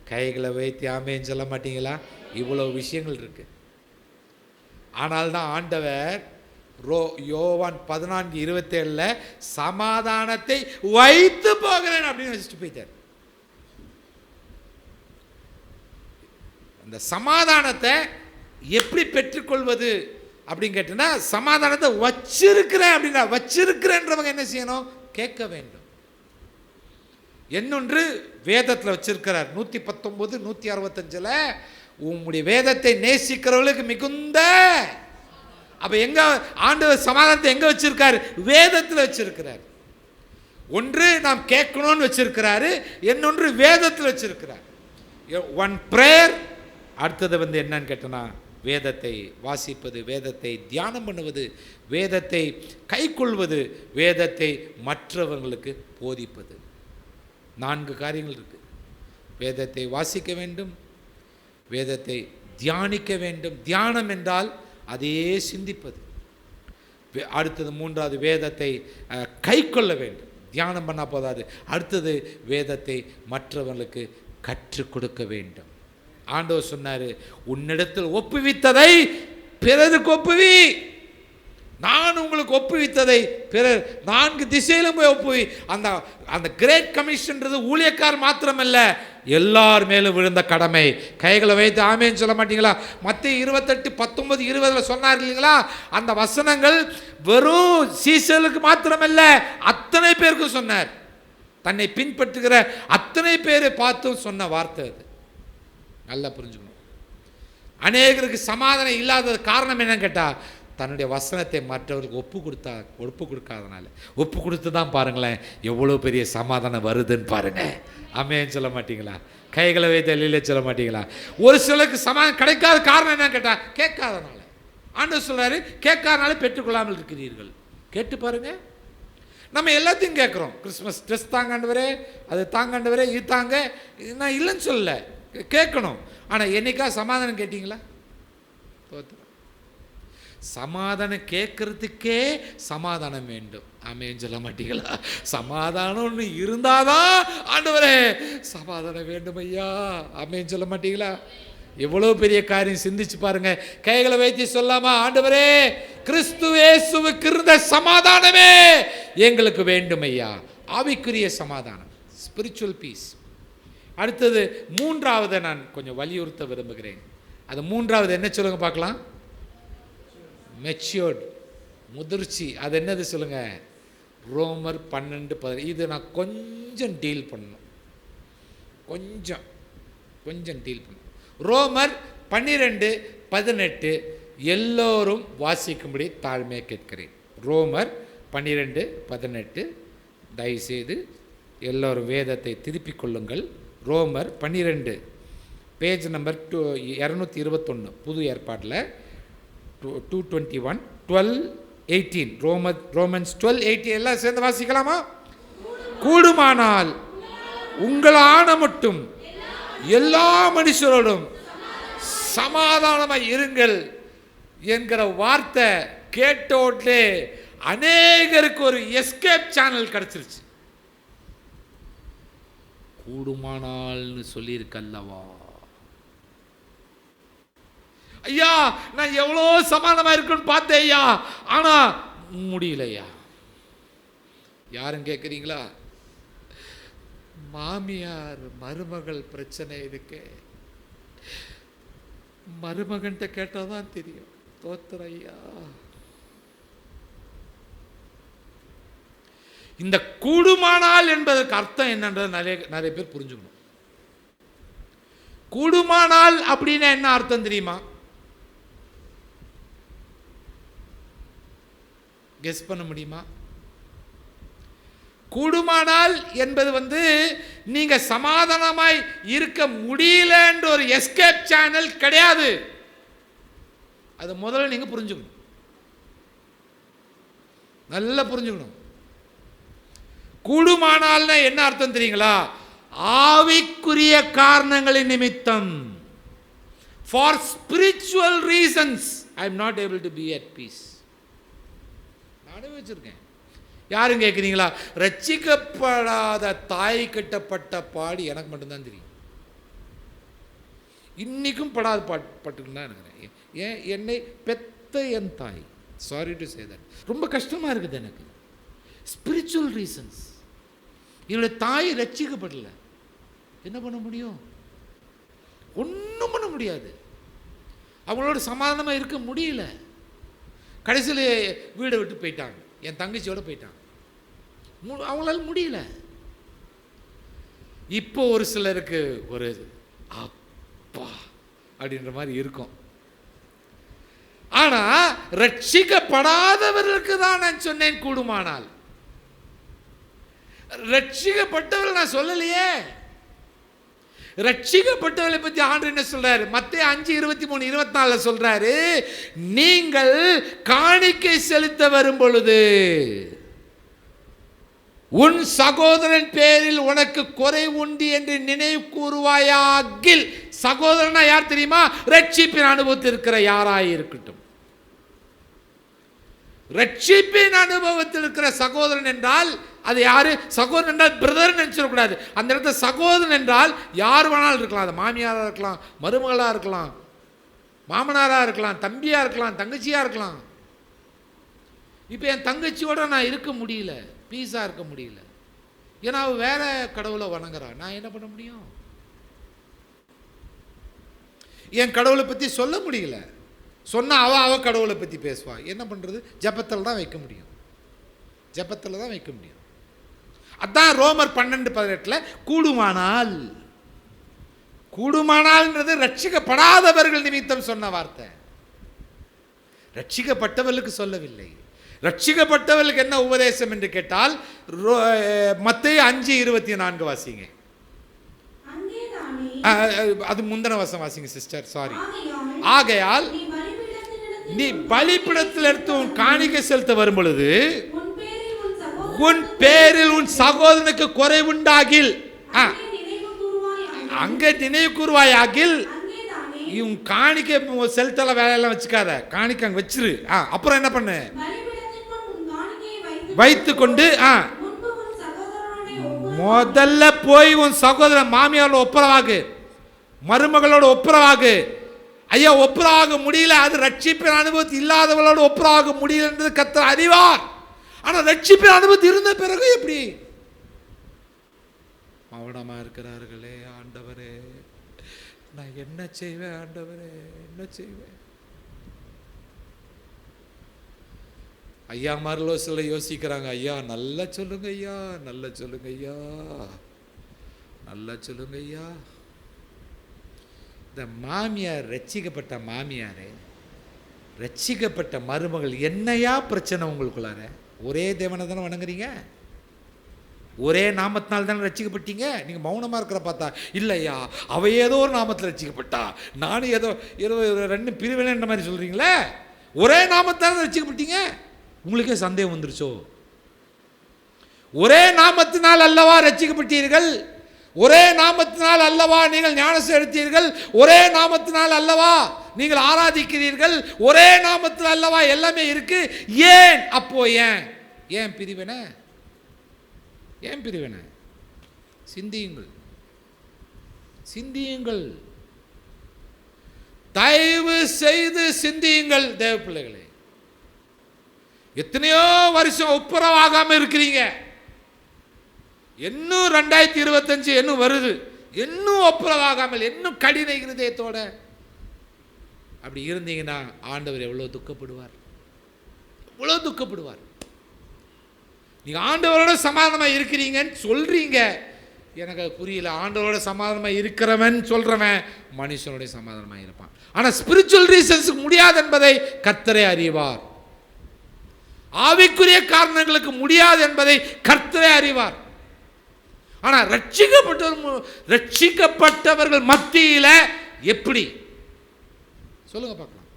Speaker 5: கைகளை வைத்து ஆமென் சொல்ல மாட்டீங்களா? இவ்வளவு விஷயங்கள் இருக்கு. ஆனால் தான் ஆண்டவர் யோவான் 14:27 சமாதானத்தை வைத்து போகிறேன் அப்படின்னு வச்சுட்டு போயிட்டார். அந்த சமாதானத்தை எப்படி பெற்றுக்கொள்வது அப்படின்னு கேட்டீங்கன்னா, சமாதானத்தை வச்சிருக்கிறேன் அப்படின்னா, வச்சிருக்கிறேன்றவங்க என்ன செய்யணும்? கேட்க வேண்டும். இன்னொன்று வேதத்தில் வச்சிருக்கிறார். 119 165 உம்முடைய வேதத்தை நேசிக்கிறவர்களுக்கு மிகுந்த. அப்ப எங்க ஆண்டவர் சமாதானத்தை எங்க வச்சிருக்காரு? வேதத்தில் வச்சிருக்கிறார். ஒன்று நாம் கேட்கணும்னு வச்சிருக்கிறாரு, இன்னொன்று வேதத்தில் வச்சிருக்கிறார். ஒன் பிரேயர், அடுத்தது என்னன்னு கேட்டனா வேதத்தை வாசிப்பது, வேதத்தை தியானம் பண்ணுவது, வேதத்தை கைக்கொள்வது, வேதத்தை மற்றவர்களுக்கு போதிப்பது. 4 காரியங்கள் இருக்கு. வேதத்தை வாசிக்க வேண்டும், வேதத்தை தியானிக்க வேண்டும். தியானம் என்றால் அதையே சிந்திப்பது. அடுத்தது 3வது வேதத்தை கைக்கொள்ள வேண்டும். தியானம் பண்ணால் போதாது, அடுத்தது வேதத்தை மற்றவர்களுக்கு கற்றுக் கொடுக்க வேண்டும். ஆண்டவர் சொன்னார், உன்னிடத்தில் ஒப்புவித்ததை பிறருக்கு ஒப்புவி. நான் உங்களுக்கு ஒப்புவித்ததை பிறர் 4 திசையிலும் போய் ஒப்புவி. அந்த கிரேட் கமிஷன்றது ஊழியக்கார் மாத்திரமல்ல, எல்லார் மேலும் விழுந்த கடமை. கைகளை வைத்து ஆமென் சொல்ல மாட்டீங்களா? மத்தேயு 28:19-20 சொன்னார் இல்லைங்களா? அந்த வசனங்கள் வெறும் சீசர்களுக்கு மாத்திரமல்ல, அத்தனை பேருக்கும் சொன்னார். தன்னை பின்பற்றுகிற அத்தனை பேரை பார்த்தும் சொன்ன வார்த்தை அது. நல்லா புரிஞ்சுக்கணும். அநேகருக்கு சமாதானம் இல்லாதது காரணம் என்னன்னு கேட்டால், தன்னுடைய வசனத்தை மற்றவர்களுக்கு ஒப்பு கொடுக்காதனால. ஒப்பு கொடுத்து தான் பாருங்களேன் எவ்வளோ பெரிய சமாதானம் வருதுன்னு பாருங்க. ஆமென் சொல்ல மாட்டீங்களா? கைகளை வைத்து இல்லையில சொல்ல மாட்டீங்களா? ஒரு சிலருக்கு சமாதானம் கிடைக்காத காரணம் என்னன்னு கேட்டால், கேட்காதனால. ஆண்டவர் சொல்றாரு, கேட்காதனால பெற்றுக்கொள்ளாமல் இருக்கிறீர்கள். கேட்டு பாருங்க. நம்ம எல்லாத்தையும் கேட்குறோம். கிறிஸ்மஸ் ட்ரெஸ் தாங்காண்டவரே, அது தாங்காண்டவரே, இது தாங்க. நான் இல்லைன்னு சொல்லல, கேட்கணும். ஆனால் என்னைக்கா சமாதானம் கேட்டீங்களா? சமாதானம் கேட்கறதுக்கே சமாதானம் வேண்டும். ஆமென் சொல்ல மாட்டீங்களா? சமாதானம் ஒன்று இருந்தாதான் ஆண்டவரே சமாதானம் வேண்டும் ஐயா. ஆமென் சொல்ல மாட்டீங்களா? எவ்வளோ பெரிய காரியம் சிந்திச்சு பாருங்க. கைகளை வைத்து சொல்லாமா, ஆண்டவரே கிறிஸ்து இயேசுவுக்கு இருந்த சமாதானமே எங்களுக்கு வேண்டும் ஐயா. ஆவிக்குரிய சமாதானம், ஸ்பிரிச்சுவல் பீஸ். அடுத்தது 3வது நான் கொஞ்சம் வலியுறுத்த விரும்புகிறேன். அது 3வது என்ன சொல்லுங்க பார்க்கலாம்? மெச்சூர்ட், முதிர்ச்சி. அது என்னது சொல்லுங்க? ரோமர் 12:10. இது நான் கொஞ்சம் டீல் பண்ணணும், கொஞ்சம் டீல் பண்ணணும். ரோமர் 12:18 எல்லோரும் வாசிக்கும்படி தாழ்மையாக கேட்கிறேன். ரோமர் 12:18 தயவுசெய்து எல்லோரும் வேதத்தை திருப்பிக் கொள்ளுங்கள். ரோமர் 12 பேஜ் நம்பர் 221 புது ஏற்பாட்டில் 221 12:18 ரோமன்ஸ் 12:18 எல்லாம் சேர்ந்து வாசிக்கலாமா? கூடுமானால் உங்கள் ஆன மட்டும் எல்லா மனுஷரோடும் சமாதானமாய் இருங்கள் என்கிற வார்த்தை கேட்டோட்டே அநேகருக்கு ஒரு எஸ்கேப் சேனல் கிடைச்சிருச்சு. கூடுமானால்னு சொல்லியிருக்கல்லவா? ஐயா நான் எவ்வளோ சமாதானமா இருக்குன்னு பார்த்தேன் ஐயா, ஆனா முடியலையா. யாரும் கேட்குறீங்களா? மாமியார் மருமகள் பிரச்சனை இருக்கு. மருமகன்கிட்ட கேட்டாதான் தெரியும். தோத்திர ஐயா. இந்த கூடுமானால் என்பதற்கு அர்த்தம் என்னன்றது நிறைய பேர் புரிஞ்சுக்கணும். கூடுமானால் அப்படின்னா என்ன அர்த்தம் தெரியுமா? கெஸ் பண்ண முடியுமா? கூடுமானால் என்பது நீங்க சமாதானமாய் இருக்க முடியலன்ற ஒரு எஸ்கேப் சேனல் கிடையாது. அது முதல்ல நீங்க புரிஞ்சுக்கணும், நல்லா புரிஞ்சுக்கணும். கூடுமானால் என்ன அர்த்தம் தெரியுங்களா? ஆவிக்குரிய காரணங்களின் நிமித்தம், for spiritual reasons I am not able to be at peace. நானே வச்சிருக்கேன். யாரும் கேட்குறீங்களா? ரட்சிக்கப்படாத தாய் கட்டப்பட்ட பாடு எனக்கு மட்டும்தான் தெரியும். இன்னைக்கும் படாத பட்டுக்குன்னு தான் இருக்கிறேன். ஏன் என்னை பெத்த என் தாய், சாரி டு சே தட், ரொம்ப கஷ்டமாக இருக்குது எனக்கு. Spiritual reasons. என்னுடைய தாய் ரட்சிக்கப்படலை, என்ன பண்ண முடியும்? ஒன்றும் பண்ண முடியாது. அவங்களோட சமாதானமாக இருக்க முடியல. கடைசியில் வீடை விட்டு போயிட்டாங்க, என் தங்கச்சியோட போயிட்டாங்க. அவங்களால முடியல. இப்போ ஒரு சிலருக்கு ஒரு அப்பா அப்படின்ற மாதிரி இருக்கும். ஆனா ரட்சிக்கப்படாதவர்களுக்கு தான் நான் சொன்னேன் கூடுமானால். ரட்சிக்கப்பட்டவர்கள் நான் சொல்லலையே. ரட்சிக்கப்பட்டவர்களை பற்றி ஆண்டவர் என்ன சொல்றாரு? மத்தேயு 5:23-24 சொல்றாரு, நீங்கள் காணிக்கை செலுத்த வரும் பொழுது உன் சகோதரன் பேரில் உனக்கு குறை உண்டு என்று நினைவு கூறுவாயாகில். சகோதரனா யார் தெரியுமா? ரட்சிப்பின் அனுபவத்தில் இருக்கிற யாராய் இருக்கட்டும். ரட்சிப்பின் அனுபவத்தில் இருக்கிற சகோதரன் என்றால் அது யாரு? சகோதரன் என்றால் பிரதர் நினைச்சிடக்கூடாது. அந்த இடத்துல சகோதரன் என்றால் யார் வேணாலும் இருக்கலாம். அது மாமியாரா இருக்கலாம், மருமகளா இருக்கலாம், மாமனாரா இருக்கலாம், தம்பியா இருக்கலாம், தங்கச்சியா இருக்கலாம். இப்போ என் தங்கச்சியோட நான் இருக்க முடியல, பீஸா இருக்க முடியல. ஏன்னா அவ வேற கடவுளை வணங்குறா. நான் என்ன பண்ண முடியும்? என் கடவுளை பற்றி சொல்ல முடியல. சொன்னா அவ கடவுளை பற்றி பேசுவா. என்ன பண்றது? ஜெபத்தில் தான் வைக்க முடியும், ஜெபத்தில் தான் வைக்க முடியும். அதான் ரோமர் 12:18 கூடுமானால். கூடுமானால்ன்றது ரட்சிக்கப்படாதவர்கள் நிமித்தம் சொன்ன வார்த்தை, ரட்சிக்கப்பட்டவர்களுக்கு சொல்லவில்லை. ரட்சிக்கப்பட்டவர்களுக்கு என்ன உபதேசம் என்று கேட்டால் மத்தேயு 5:24 வாசிங்க. அது முந்தின வசனம் வாசிங்க சிஸ்டர், சாரி. ஆகையால் நீ பலிபீடத்தில் எடுத்து உன் காணிக்கை செலுத்த வரும் பொழுது உன் பேரில் உன் சகோதரனுக்கு குறை உண்டாகில், அங்க நினைவு கூறுவாயாகில். உன் காணிக்கை செலுத்தல வேலையெல்லாம் வச்சுக்காத, காணிக்கை அங்க வச்சிரு. அப்புறம் என்ன பண்ணு? வைத்து கொண்டு முதல்ல போய் உன் சகோதரன் மாமியாரோட ஒப்புரவாகு, மருமகளோட ஒப்புரவாகு. ஐயா ஒப்புரவாக முடியல, அது ரட்சிப்பின் அனுபவத்தில் இல்லாதவளோட ஒப்புரவாக முடியல என்றது கர்த்தர் அறிவார். ஆனா ரட்சிப்பின் அனுபவத்தில் இருந்த பிறகு எப்படி மௌனமா இருக்கிறார்களே? ஆண்டவரே நான் என்ன செய்வேன்? ஆண்டவரே என்ன செய்வேன்? ஐயா மாரிலோ சில யோசிக்கிறாங்க, ஐயா நல்லா சொல்லுங்க ஐயா, நல்லா சொல்லுங்க ஐயா, நல்லா சொல்லுங்க ஐயா. இந்த மாமியார், ரட்சிக்கப்பட்ட மாமியார், ரட்சிக்கப்பட்ட மருமகள், என்னையா பிரச்சனை உங்களுக்குள்ளார? ஒரே தேவனை தானே வணங்குறீங்க, ஒரே நாமத்தினால் தானே ரட்சிக்கப்பட்டீங்க. நீங்கள் மௌனமாக இருக்கிற பார்த்தா இல்லையா அவ ஏதோ ஒரு நாமத்தில் ரட்சிக்கப்பட்டா, நானும் ஏதோ ஏதோ ரெண்டு பிரிவினைன்ற மாதிரி சொல்கிறீங்களே. ஒரே நாமத்தால் ரட்சிக்கப்பட்டீங்க. உங்களுக்கே சந்தேகம் வந்துருச்சோ? ஒரே நாமத்தினால் அல்லவா ரட்சிக்கப்பட்டீர்கள்? ஒரே நாமத்தினால் அல்லவா நீங்கள் ஞானஸ்நானம் எடுத்தீர்கள்? ஒரே நாமத்தினால் அல்லவா நீங்கள் ஆராதிக்கிறீர்கள்? ஒரே நாமத்தில் அல்லவா எல்லாமே இருக்கு. ஏன் அப்போ ஏன் பிரிவினை? ஏன் பிரிவினை? சிந்தியுங்கள், சிந்தியுங்கள், தயவு செய்து சிந்தியுங்கள் தேவ பிள்ளைகளே. எத்தனையோ வருஷம் ஒப்புரவாகாம இருக்கிறீங்க. இன்னும் 2025 இன்னும் வருது, இன்னும் ஒப்புரவாகாமல், இன்னும் கடின இருதயத்தோட அப்படி இருந்தீங்கன்னா ஆண்டவர் எவ்வளவு துக்கப்படுவார், எவ்வளவு துக்கப்படுவார். நீங்க ஆண்டவரோட சமாதானமா இருக்கிறீங்கன்னு சொல்றீங்க, எனக்கு அது புரியல. ஆண்டவரோட சமாதானமாக இருக்கிறவன் சொல்கிறவன் மனுஷனுடைய சமாதானமாக இருப்பான். ஆனால் ஸ்பிரிச்சுவல் ரீசன்ஸுக்கு முடியாது என்பதை கர்த்தரே அறிவார். ஆவிக்குரிய காரணங்களுக்கு முடியாது என்பதை கர்த்தரே அறிவார். ஆனால் ரட்சிக்கப்பட்டவர்கள் மத்தியில் எப்படி சொல்லுங்க பார்க்கலாம்.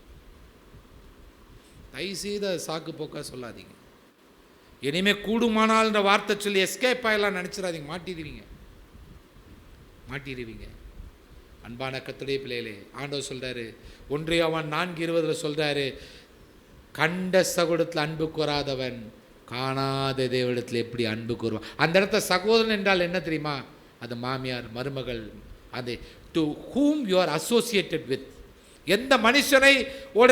Speaker 5: தயவுசெய்து சாக்கு போக்கா சொல்லாதீங்க. இனிமே கூடுமானால் இந்த வார்த்தை சொல்லி எஸ்கேப் ஆகலாம் நினைச்சிடாதீங்க. மாட்டிடுவீங்க. அன்பான கர்த்தருடைய பிள்ளைகளே, ஆண்டவர் சொல்றாரு 1 யோவான் 4:20 சொல்றாரு, கண்ட சகோதரத்தில் அன்பு கூறாதவன் காணாத தேவனிடத்தில் எப்படி அன்பு கூறுவான். அந்த இடத்துல சகோதரன் என்றால் என்ன தெரியுமா? அது மாமியார், மருமகள், அது to whom you are associated with. எந்த மனுஷனை ஓட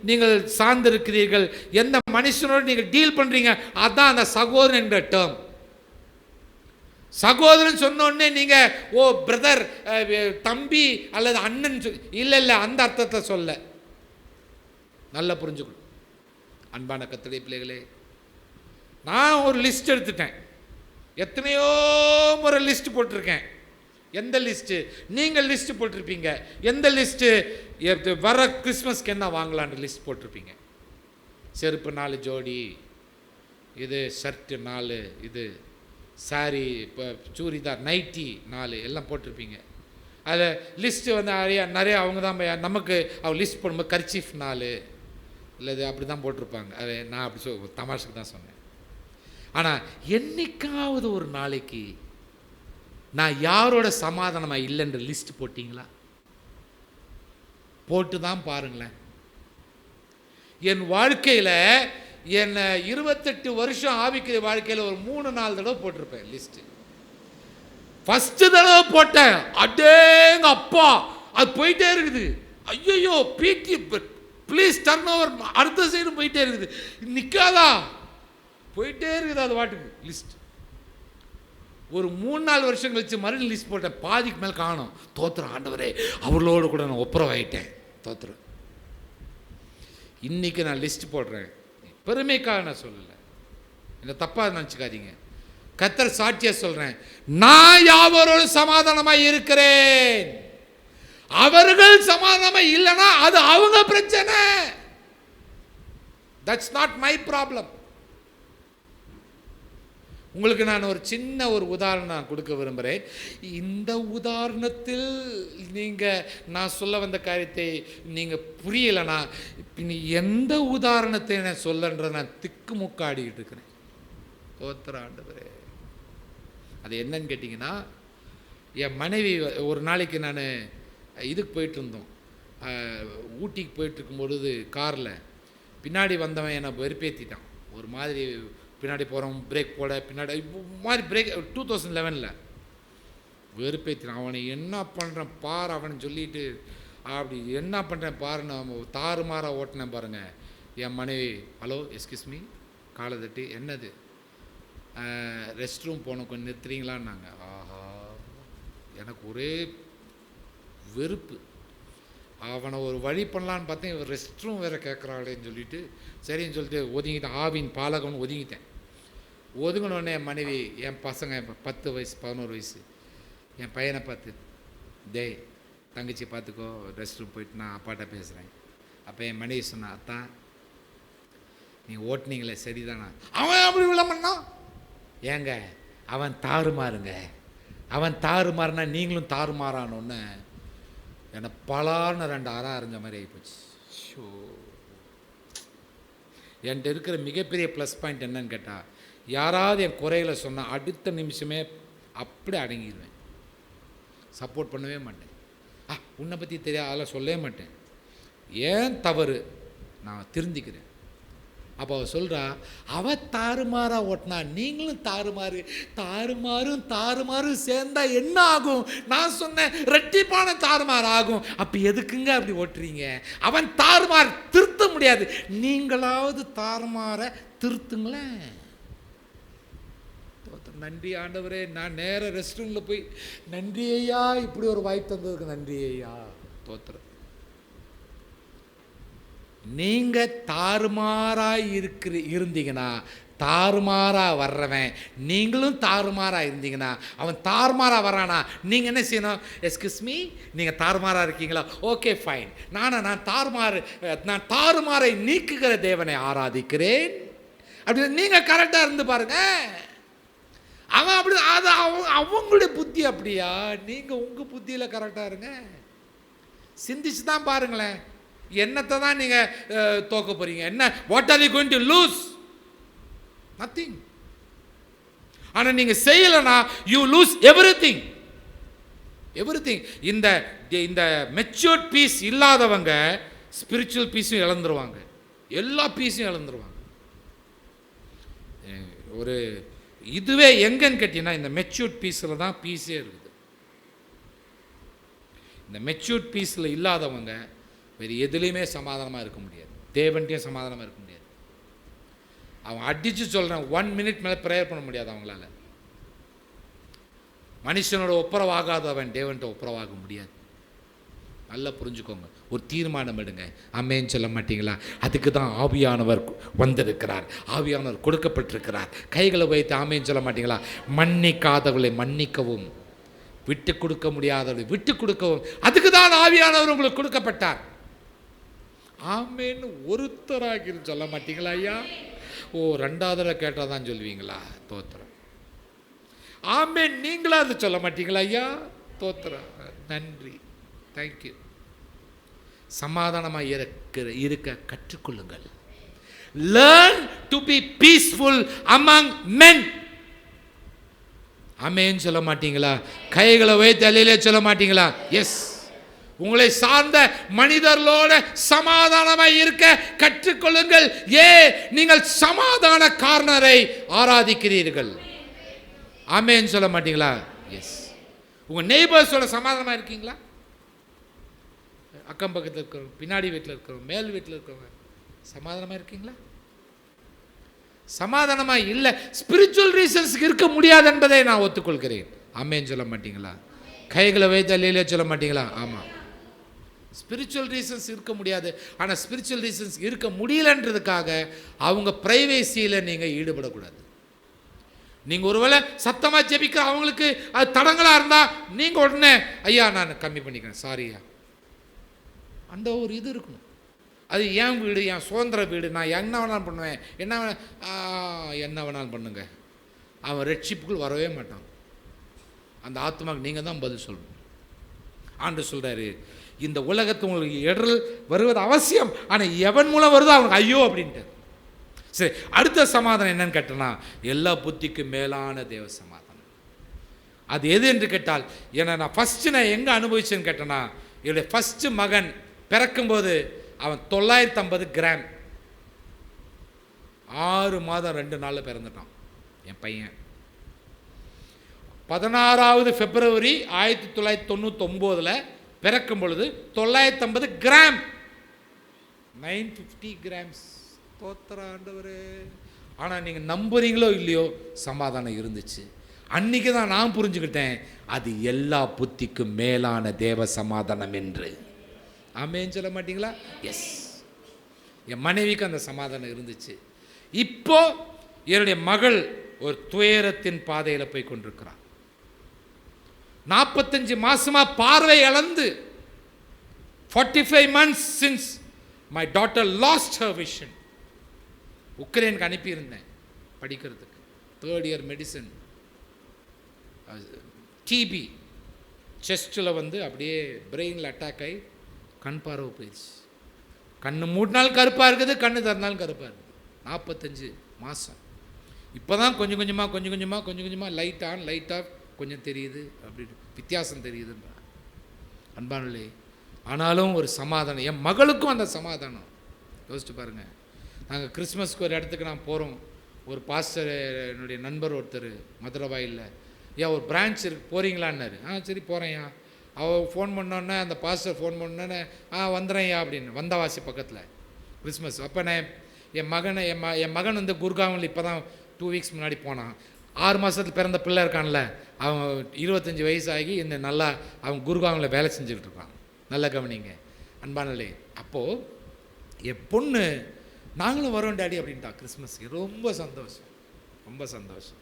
Speaker 5: நீங்கள் சார்ந்திருக்கிறீர்கள், எந்த மனுஷனோடு நீங்கள் டீல் பண்ணுறீங்க, அதுதான் அந்த சகோதரன் என்ற டேர்ம். சகோதரன் சொன்னோடனே நீங்கள் ஓ பிரதர், தம்பி அல்லது அண்ணன் இல்லை, அந்த அர்த்தத்தை சொல்ல. நல்லா புரிஞ்சுக்கணும். அன்பான கர்த்தருடைய பிள்ளைகளே, நான் ஒரு லிஸ்ட் எடுத்துட்டேன். எத்தனையோ முறை லிஸ்ட் போட்டிருக்கேன். எந்த லிஸ்ட்டு? நீங்கள் லிஸ்ட்டு போட்டிருப்பீங்க. எந்த லிஸ்ட்டு? வர கிறிஸ்மஸ்க்கு என்ன வாங்கலான்ற லிஸ்ட் போட்டிருப்பீங்க. செருப்பு 4 ஜோடி, இது ஷர்ட்டு 4, இது சாரி, இப்போ சூரிதார், நைட்டி 4 எல்லாம் போட்டிருப்பீங்க. அதில் லிஸ்ட்டு வந்து நிறைய அவங்க தான் நமக்கு அவங்க லிஸ்ட் போடும்போது கர்ச்சீஃப் 4 இல்லை இது அப்படி தான் போட்டிருப்பாங்க. அது நான் அப்படி தமாஷுக்கு தான் சொன்னேன். ஆனால் என்னைக்காவது ஒரு நாளைக்கு நான் யாரோட சமாதானமாக இல்லைன்ற லிஸ்ட் போட்டிங்களா? போட்டு தான் பாருங்களேன். என் வாழ்க்கையில் என் 28 வருஷம் ஆவிக்கிற வாழ்க்கையில் ஒரு 3-4 தடவை போட்டிருப்பேன் லிஸ்ட்டு. ஃபஸ்ட்டு தடவை போட்டேன், அடேங்க அப்பா அது போயிட்டே இருக்குது. ஐயோ பிடி ப்ளீஸ் டர்ன் ஓவர், அடுத்த சைடு போயிட்டே இருக்குது, நிற்காதா, போயிட்டே இருக்குது அது வாட்டுக்கு லிஸ்ட். ஒரு 3-4 வருஷம் கழிச்சு மறுபடியும் லிஸ்ட் போட்டேன், பாதிக்கு மேலே காணும். தோத்துறேன் ஆண்டவரே, அவர்களோடு கூட நான் ஒப்புரவாயிட்டேன், தோத்துறேன். இன்னைக்கு நான் லிஸ்ட் போடுறேன், பெருமைக்காக நான் சொல்லலை, என்ன தப்பாக நினச்சிக்காதீங்க. கர்த்தர் சாட்சியா சொல்றேன், நான் யாவரோடு சமாதானமாக இருக்கிறேன். அவர்கள் சமாதானமாக இல்லைன்னா அது அவங்க பிரச்சனை. That's not my problem. உங்களுக்கு நான் ஒரு சின்ன உதாரணம் நான் கொடுக்க விரும்புகிறேன். இந்த உதாரணத்தில் நான் சொல்ல வந்த காரியத்தை நீங்கள் புரியலைன்னா நீ எந்த உதாரணத்தை நான் சொல்லன்ற நான் திக்குமுக்காடிக்கிட்டு இருக்கிறேன். தோத்திர ஆண்டவரே, அது என்னன்னு கேட்டிங்கன்னா, என் மனைவி ஒரு நாளைக்கு நான் இதுக்கு போயிட்டு இருந்தோம், ஊட்டிக்கு போயிட்டுருக்கும்பொழுது காரில் பின்னாடி வந்தவன் என்னை வெறுப்பேற்றிட்டான். ஒரு மாதிரி பின்னாடி போகிறோம், பிரேக் போட பின்னாடி மாதிரி பிரேக் 2011 வெறுப்பேற்றினான். அவனை என்ன பண்ணுறேன் பார் அவன் சொல்லிட்டு, அப்படி என்ன பண்ணுறேன் பாருன்னு அவன் தாறுமாறாக ஓட்டினேன் பாருங்கள். என் மனைவி ஹலோ எஸ்கியூஸ் மீ காலை தட்டி, என்னது ரெஸ்ட் ரூம் போனோம் கொஞ்சம் நிறுத்துறீங்களான்னாங்க. ஆஹா, எனக்கு ஒரே வெறுப்பு. அவனை ஒரு வழி பண்ணலான்னு பார்த்தேன், இவன் ரெஸ்ட் ரூம் வேறு கேட்குறாளேன்னு சொல்லிட்டு சரின்னு சொல்லிட்டு ஒதுங்கிட்டேன். ஆவின் பாலகம்னு ஒதுங்கிட்டேன். ஒதுங்கினோடனே என் மனைவி, என் பசங்க 10 வயசு 11 வயசு, என் பையனை பார்த்து, டேய் தங்கச்சி பார்த்துக்கோ, ரெஸ்ட் ரூம் போயிட்டு நான் அப்பாட்ட பேசுகிறேன். அப்போ என் மனைவி சொன்னா, அத்தான் நீங்கள் ஓட்டுனீங்களே சரிதானா? அவன் அப்படி விட பண்ணான். ஏங்க அவன் தாறுமாறுங்க, அவன் தாறுமாறுனா நீங்களும் தாறுமாறானோன்னு என்னை பலார்னு 2 அறை அரைஞ்ச மாதிரி ஆகிப்போச்சு. ஷோ, என்கிட்ட இருக்கிற மிகப்பெரிய ப்ளஸ் பாயிண்ட் என்னன்னு கேட்டால், யாராவது என் குறைகளை சொன்னால் அடுத்த நிமிஷமே அப்படி அடங்கிடுவேன், சப்போர்ட் பண்ணவே மாட்டேன். உன்னை பற்றி தெரியாது அதெல்லாம் சொல்லவே மாட்டேன். ஏன் தவறு நான் திருந்திக்கிறேன். அப்போ அவள் சொல்கிறா, அவள் தாறுமாறாக ஓட்டினா நீங்களும் தாறுமாறு, தாறுமாறும் சேர்ந்தா என்ன ஆகும்? நான் சொன்னேன் ரெட்டிப்பான தாறுமாறு ஆகும். அப்போ எதுக்குங்க அப்படி ஓட்டுறீங்க? அவன் தாறுமாறு திருத்த முடியாது, நீங்களாவது தாறுமாற திருத்துங்களேன். நன்றி ஆண்டவரே, நான் நேர ரெஸ்ட் ரூமில் போய் நன்றி ஐயா, இப்படி ஒரு வாய்ப்பு தந்ததுக்கு நன்றி ஐயா. தோத்துறேன். நீங்கள் தாறுமாறாக இருந்தீங்கன்னா தாறுமாறாக வர்றவன் நீங்களும் தாறுமாறாக இருந்தீங்கன்னா, அவன் தாறுமாறாக வரானா, நீங்கள் என்ன செய்யணும்? எஸ்கியூஸ் மீ, நீங்கள் தாறுமாறாக இருக்கீங்களா? ஓகே ஃபைன், நான் தாறுமாறை நீக்குகிற தேவனை ஆராதிக்கிறேன் அப்படின்னு நீங்கள் கரெக்டாக இருந்து பாருங்க. அவன் அப்படி, அது அவங்களுடைய புத்தி அப்படியா, நீங்கள் உங்கள் புத்தியில் கரெக்டாக இருங்க. சிந்திச்சு தான் பாருங்களேன், என்னத்தை தான் நீங்கள் தோக்க போகிறீங்க? என்ன, what are you going to lose? Nothing. ஆனால் நீங்கள் செய்யலைன்னா யூ லூஸ் எவ்ரிதிங். இந்த மெச்சூர்ட் பீஸ் இல்லாதவங்க ஸ்பிரிச்சுவல் பீஸும் இழந்துருவாங்க, எல்லா பீஸும் இழந்துருவாங்க. ஒரு இதுவே எங்கன்னு கேட்டீங்கன்னா, இந்த மெச்சூர்ட் பீஸில் தான் பீஸே இருக்குது. இந்த மெச்சூர்ட் பீஸில் இல்லாதவங்க வேறு எதுலேயுமே சமாதானமாக இருக்க முடியாது, தேவன்கிட்டையும் சமாதானமாக இருக்க முடியாது. அவன் அடித்து சொல்கிறான், 1 மினிட் மேலே ப்ரேயர் பண்ண முடியாது அவங்களால. மனுஷனோட ஒப்புரவாகாதவன் தேவன்கிட்ட ஒப்புரவாக முடியாது. நல்லா புரிஞ்சுக்கோங்க, ஒரு தீர்மானம் எடுங்க. அமேன்னு சொல்ல மாட்டீங்களா? அதுக்கு தான் ஆவியானவர் வந்திருக்கிறார், ஆவியானவர் கொடுக்கப்பட்டிருக்கிறார். கைகளை வைத்து ஆமேன்னு சொல்ல மாட்டீங்களா? மன்னிக்காதவர்களை மன்னிக்கவும், விட்டு கொடுக்க முடியாதவர்களை விட்டு கொடுக்கவும், அதுக்கு தான் ஆவியானவர் உங்களுக்கு கொடுக்கப்பட்டார். ஆமேன்னு ஒருத்தராகி சொல்ல மாட்டீங்களா ஐயா? ஓ, 2வது கேட்டால் தான் சொல்லுவீங்களா? தோத்திரம். ஆமேன் நீங்களா அது சொல்ல மாட்டீங்களா ஐயா? தோத்திரம். நன்றி, தேங்க்யூ. சமாதானமாக இருக்க கற்றுக்கொள்ளுங்கள். Learn to be peaceful among men. ஆமேன்னு சொல்ல மாட்டீங்களா? கைகளை வைத்து அல்லேலூயா சொல்ல மாட்டீங்களா? எஸ். உங்களை சார்ந்த மனிதர்களோட சமாதானமாய் இருக்க கற்றுக்கொள்ளுங்கள். நீங்கள் சமாதான காரணரை ஆராதிக்கிறீர்கள். ஆமேன்னு சொல்ல மாட்டீங்களா? எஸ். உங்க நெய்பர்ஸோட சமாதானமா இருக்கீங்களா? அக்கம் பக்கத்தில் இருக்கிறவங்க, பின்னாடி வீட்டில் இருக்கிறவங்க, மேல் வீட்டில் இருக்கிறவங்க சமாதானமா இருக்கீங்களா? சமாதானமா இல்லை. ஸ்பிரிச்சுவல் ரீசன்ஸ்க்கு இருக்க முடியாது என்பதை நான் ஒத்துக்கொள்கிறேன். ஆமேன்னு சொல்ல மாட்டீங்களா? கைகளை வைத்து அல்லேலூயா சொல்ல மாட்டீங்களா? ஆமாம், ஸ்பிரிச்சுவல் ரீசன்ஸ் இருக்க முடியாது. ஆனால் ஸ்பிரிச்சுவல் ரீசன்ஸ் இருக்க முடியலன்றதுக்காக அவங்க ப்ரைவேசியில் நீங்கள் ஈடுபடக்கூடாது. நீங்கள் ஒருவேளை சத்தமாக ஜெபிக்கிற அவங்களுக்கு அது தடங்களாக இருந்தால் நீங்கள் உடனே ஐயா நான் கம்மி பண்ணிக்கிறேன், சாரியா, அந்த ஒரு இது இருக்கணும். அது என் வீடு, என் சுதந்திர வீடு, நான் என்ன வேணாலும் பண்ணுவேன், என்ன வேணாலும் பண்ணுங்க. அவன் ரட்சிப்புக்குள் வரவே மாட்டான். அந்த ஆத்மாவுக்கு நீங்கள் தான் பதில் சொல்லணும். ஆண்டு சொல்கிறாரு, இந்த உலகத்து உங்களுக்கு இடர் வருவது அவசியம், ஆனால் எவன் மூலம் வருதோ அவனுக்கு ஐயோ அப்படின்ட்டு. சரி, அடுத்த சமாதானம் என்னன்னு கேட்டனா, எல்லா புத்திக்கும் மேலான தேவ சமாதானம். அது எது என்று கேட்டால், ஏன்னா நான் ஃபஸ்ட்டு நான் எங்கே அனுபவிச்சேன்னு கேட்டேன்னா, என்னுடைய ஃபஸ்ட்டு மகன் பிறக்கும்போது அவன் 950 கிராம், 6 மாதம் 2 நாளில் பிறந்துட்டான் என் பையன். 16வது பிப்ரவரி 1999 பிறக்கும் பொழுது 950 கிராம், 950 கிராம்ஸ். தோத்திர ஆண்டவரே. ஆனால் நீங்கள் நம்புறீங்களோ இல்லையோ, சமாதானம் இருந்துச்சு. அன்றைக்கி தான் நான் புரிஞ்சுக்கிட்டேன், அது எல்லா புத்திக்கும் மேலான தேவ சமாதானம் என்று. ஆமேன்னு சொல்ல மாட்டீங்களா? எஸ். என் மனைவிக்கு அந்த சமாதானம் இருந்துச்சு. இப்போ என்னுடைய மகள் ஒரு துயரத்தின் பாதையில் போய் கொண்டிருக்கிறார். 45 மாசமா பார்வை இழந்து, 45 months since my daughter lost her vision. உக்ரைனுக்கு அனுப்பியிருந்தேன் படிக்கிறதுக்கு, 3rd year மெடிசன். டிபி செஸ்ட்டில் அப்படியே பிரெயினில் அட்டாக் ஆகி கண் பார்வை போயிடுச்சு. கண்ணு மூடினாலும் கருப்பாக இருக்குது, கண்ணு திறந்தாலும் கருப்பாக இருக்குது. 45 மாதம். இப்போ தான் கொஞ்சம் கொஞ்சமாக லைட் ஆன் லைட் ஆஃப் கொஞ்சம் தெரியுது, அப்படி வித்தியாசம் தெரியுதுன்ற அன்பானே. ஆனாலும் ஒரு சமாதானம், என் மகளுக்கும் அந்த சமாதானம். யோசிச்சு பாருங்கள், நாங்கள் கிறிஸ்மஸ்க்கு ஒரு இடத்துக்கு நான் போகிறோம். ஒரு பாஸ்டர், என்னுடைய நண்பர் ஒருத்தர் மதுரவாயில், ஏன் ஒரு பிரான்ச் இருக்கு போகிறீங்களான்னாரு. சரி போகிறேன்யா. அவள் ஃபோன் பண்ணோன்னே, அந்த பாஸ்டர் ஃபோன் பண்ணோன்னே வந்துடுறேன்யா அப்படின்னு. வந்தவாசி பக்கத்தில் கிறிஸ்மஸ் அப்போ நான் என் மகன் குர்காவில் இப்போ தான் 2 வீக்ஸ் முன்னாடி போனான். 6 மாதத்தில் பிறந்த பிள்ளை இருக்கான்ல, அவன் 25 வயசாகி இந்த நல்லா அவன் குர்காவில் வேலை செஞ்சுக்கிட்டு இருக்கான். நல்லா கவனிங்க அன்பானலே. அப்போது என் பொண்ணு, நாங்களும் வரோம் டாடி அப்படின்ட்டா கிறிஸ்மஸ்க்கு. ரொம்ப சந்தோஷம். ரொம்ப சந்தோஷம்.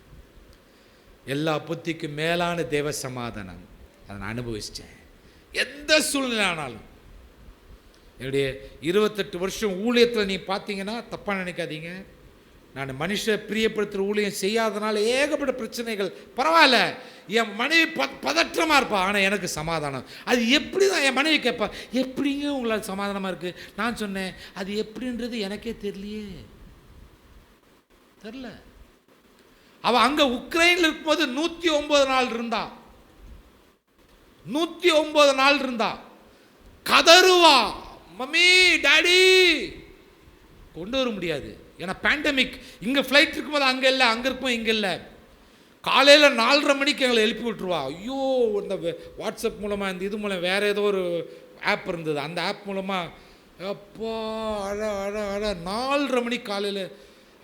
Speaker 5: எல்லா புத்திக்கும் மேலான தேவ சமாதானம் அதை நான் அனுபவிச்சிட்டேன். எந்த சூழ்நிலை ஆனாலும். என்னுடைய 28 வருஷம் ஊழியத்தில் நீ பார்த்தீங்கன்னா தப்பாக நினைக்காதீங்க. நான் மனுஷ பிரியப்படுத்துகிற ஊழியம் செய்யாதனால ஏகப்பட்ட பிரச்சனைகள். பரவாயில்ல, என் மனைவி பதற்றமாக இருப்பா, ஆனால் எனக்கு சமாதானம். அது எப்படி தான் என் மனைவி கேட்பா, எப்படிங்க உங்களால் சமாதானமாக இருக்குது? நான் சொன்னேன், அது எப்படின்றது எனக்கே தெரியலையே. தெரில. அவள் அங்கே உக்ரைனில் இருக்கும்போது 109 நாள் இருந்தா. 109 நாள் இருந்தா. கதறுவா, மம்மி டாடி. கொண்டு வர முடியாது, ஏன்னா பேண்டமிக். இங்கே ஃப்ளைட் இருக்கும்போது அங்கே இல்லை, அங்கே இருக்கும்போது இங்கே இல்லை. காலையில் 4:30 மணிக்கு எங்களை எழுப்பி விட்டுருவா. ஐயோ, இந்த வாட்ஸ்அப் மூலமாக, இந்த இது மூலம், வேறு ஏதோ ஒரு ஆப் இருந்தது, அந்த ஆப் மூலமாக அப்பா அழ அழ அழ 4:30 மணிக்கு காலையில்.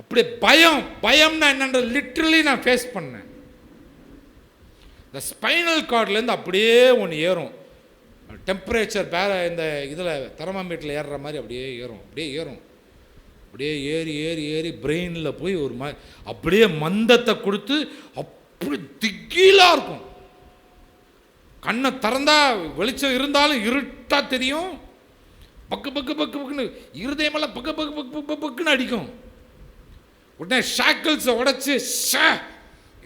Speaker 5: அப்படியே பயம்னா என்னன்ற லிட்ரலி நான் ஃபேஸ் பண்ணேன். இந்த ஸ்பைனல் கார்ட்லேருந்து அப்படியே ஒன்று ஏறும். டெம்பரேச்சர் இந்த இதில் தெர்மாமீட்டரில் ஏறுற மாதிரி அப்படியே ஏறும். அப்படியே ஏறி ஏறி ஏறி பிரெயினில் போய் ஒரு மாதிரி அப்படியே மந்தத்தை கொடுத்து அப்படி திகிலாக இருக்கும். கண்ணை திறந்தா வெளிச்சம் இருந்தாலும் இருட்டா தெரியும். பக்கு பக்கு பக்கு பக்குன்னு இருதயமெல்லாம் பக்கு பக்கு பக்கு பக்கு பக்குன்னு அடிக்கும். உடனே ஷாக்கிள்ஸை உடைச்சி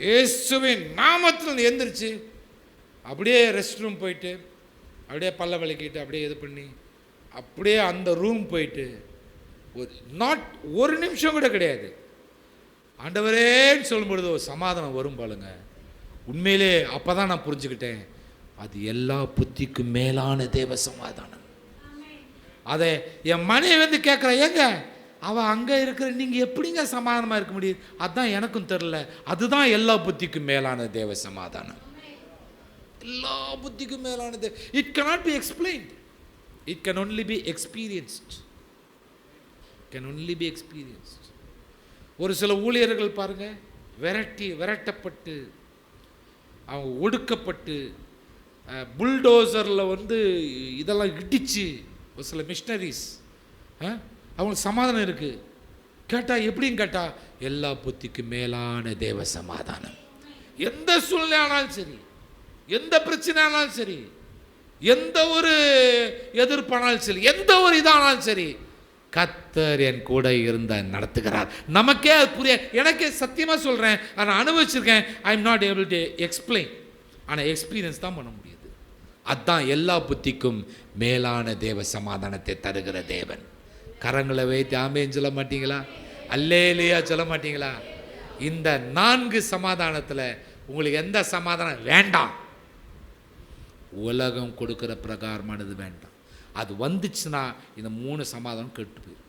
Speaker 5: இயேசுவின் நாமத்தில் எந்திரிச்சு அப்படியே ரெஸ்ட் ரூம் போயிட்டு அப்படியே பல்ல விளக்கிட்டு அப்படியே இது பண்ணி அப்படியே அந்த ரூம் போயிட்டு ஒரு நிமிஷம் கூட கிடையாது, ஆண்டவரேன்னு சொல்லும் பொழுது ஒரு சமாதானம் வரும் பாருங்க. உண்மையிலே அப்போ தான் நான் புரிஞ்சுக்கிட்டேன், அது எல்லா புத்திக்கும் மேலான தேவ சமாதானம். அதை என் மனைவி வந்து கேட்குறா, ஏங்க அவள் அங்கே இருக்கிற நீங்கள் எப்படிங்க சமாதானமாக இருக்க முடியுது? அதுதான் எனக்கும் தெரில. அதுதான் எல்லா புத்திக்கும் மேலான தேவ சமாதானம். எல்லா புத்திக்கும் மேலானது. It cannot be explained. It can only be experienced. ஒரு சில ஊழியர்கள் பாருங்க, விரட்டப்பட்டு அவங்க ஒடுக்கப்பட்டு புல்டோசரில் வந்து இதெல்லாம் இடிச்சு, ஒரு சில மிஷனரிஸ் அவங்களுக்கு சமாதானம் இருக்குது. கேட்டால் எப்படின்னு கேட்டால், எல்லா புத்திக்கும் மேலான தேவ சமாதானம். எந்த சூழ்நிலை ஆனாலும் சரி, எந்த பிரச்சனை ஆனாலும் சரி, எந்த ஒரு எதிர்ப்பானாலும் சரி, எந்த ஒரு இதானாலும் சரி, கர்த்தர் என் கூட இருந்த நடத்துகிறார். நமக்கே அது புரிய, எனக்கே சத்தியமாக சொல்கிறேன், நான் அனுபவிச்சிருக்கேன். ஐ am not able to explain, ஆனால் எக்ஸ்பீரியன்ஸ் தான் பண்ண முடியுது. அதுதான் எல்லா புத்திக்கும் மேலான தேவ சமாதானத்தை தருகிற தேவன். கரங்களை வைத்து ஆமேன்னு சொல்ல மாட்டீங்களா? அல்லேலூயா சொல்ல மாட்டீங்களா? இந்த 4 சமாதானத்தில் உங்களுக்கு எந்த சமாதானம் வேண்டாம்? உலகம் கொடுக்குற பிரகாரமானது வேண்டாம். அது வந்துச்சுன்னா இந்த 3 சமாதானம் கெட்டு போயிடும்.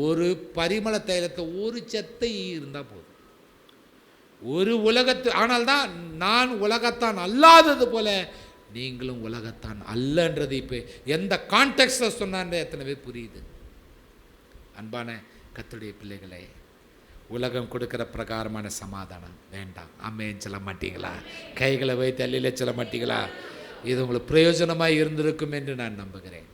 Speaker 5: ஒரு பரிமள தைலத்தை ஒரு செத்தை இருந்தால் போதும். ஒரு உலகத்து, ஆனால் தான் நான் உலகத்தான் அல்லாதது போல நீங்களும் உலகத்தான் அல்லன்றது இப்போ எந்த கான்டெக்ஸ்டில் சொன்னான்ற எத்தனை பேர் புரியுது? அன்பான கர்த்தருடைய பிள்ளைகளே, உலகம் கொடுக்குற பிரகாரமான சமாதானம் வேண்டாம். ஆமென் சொல்ல மாட்டீங்களா? கைகளை வைத்து அல்லேலூயா சொல்ல மாட்டீங்களா? இது உங்களுக்கு பிரயோஜனமாக இருந்திருக்கும் என்று நான் நம்புகிறேன்.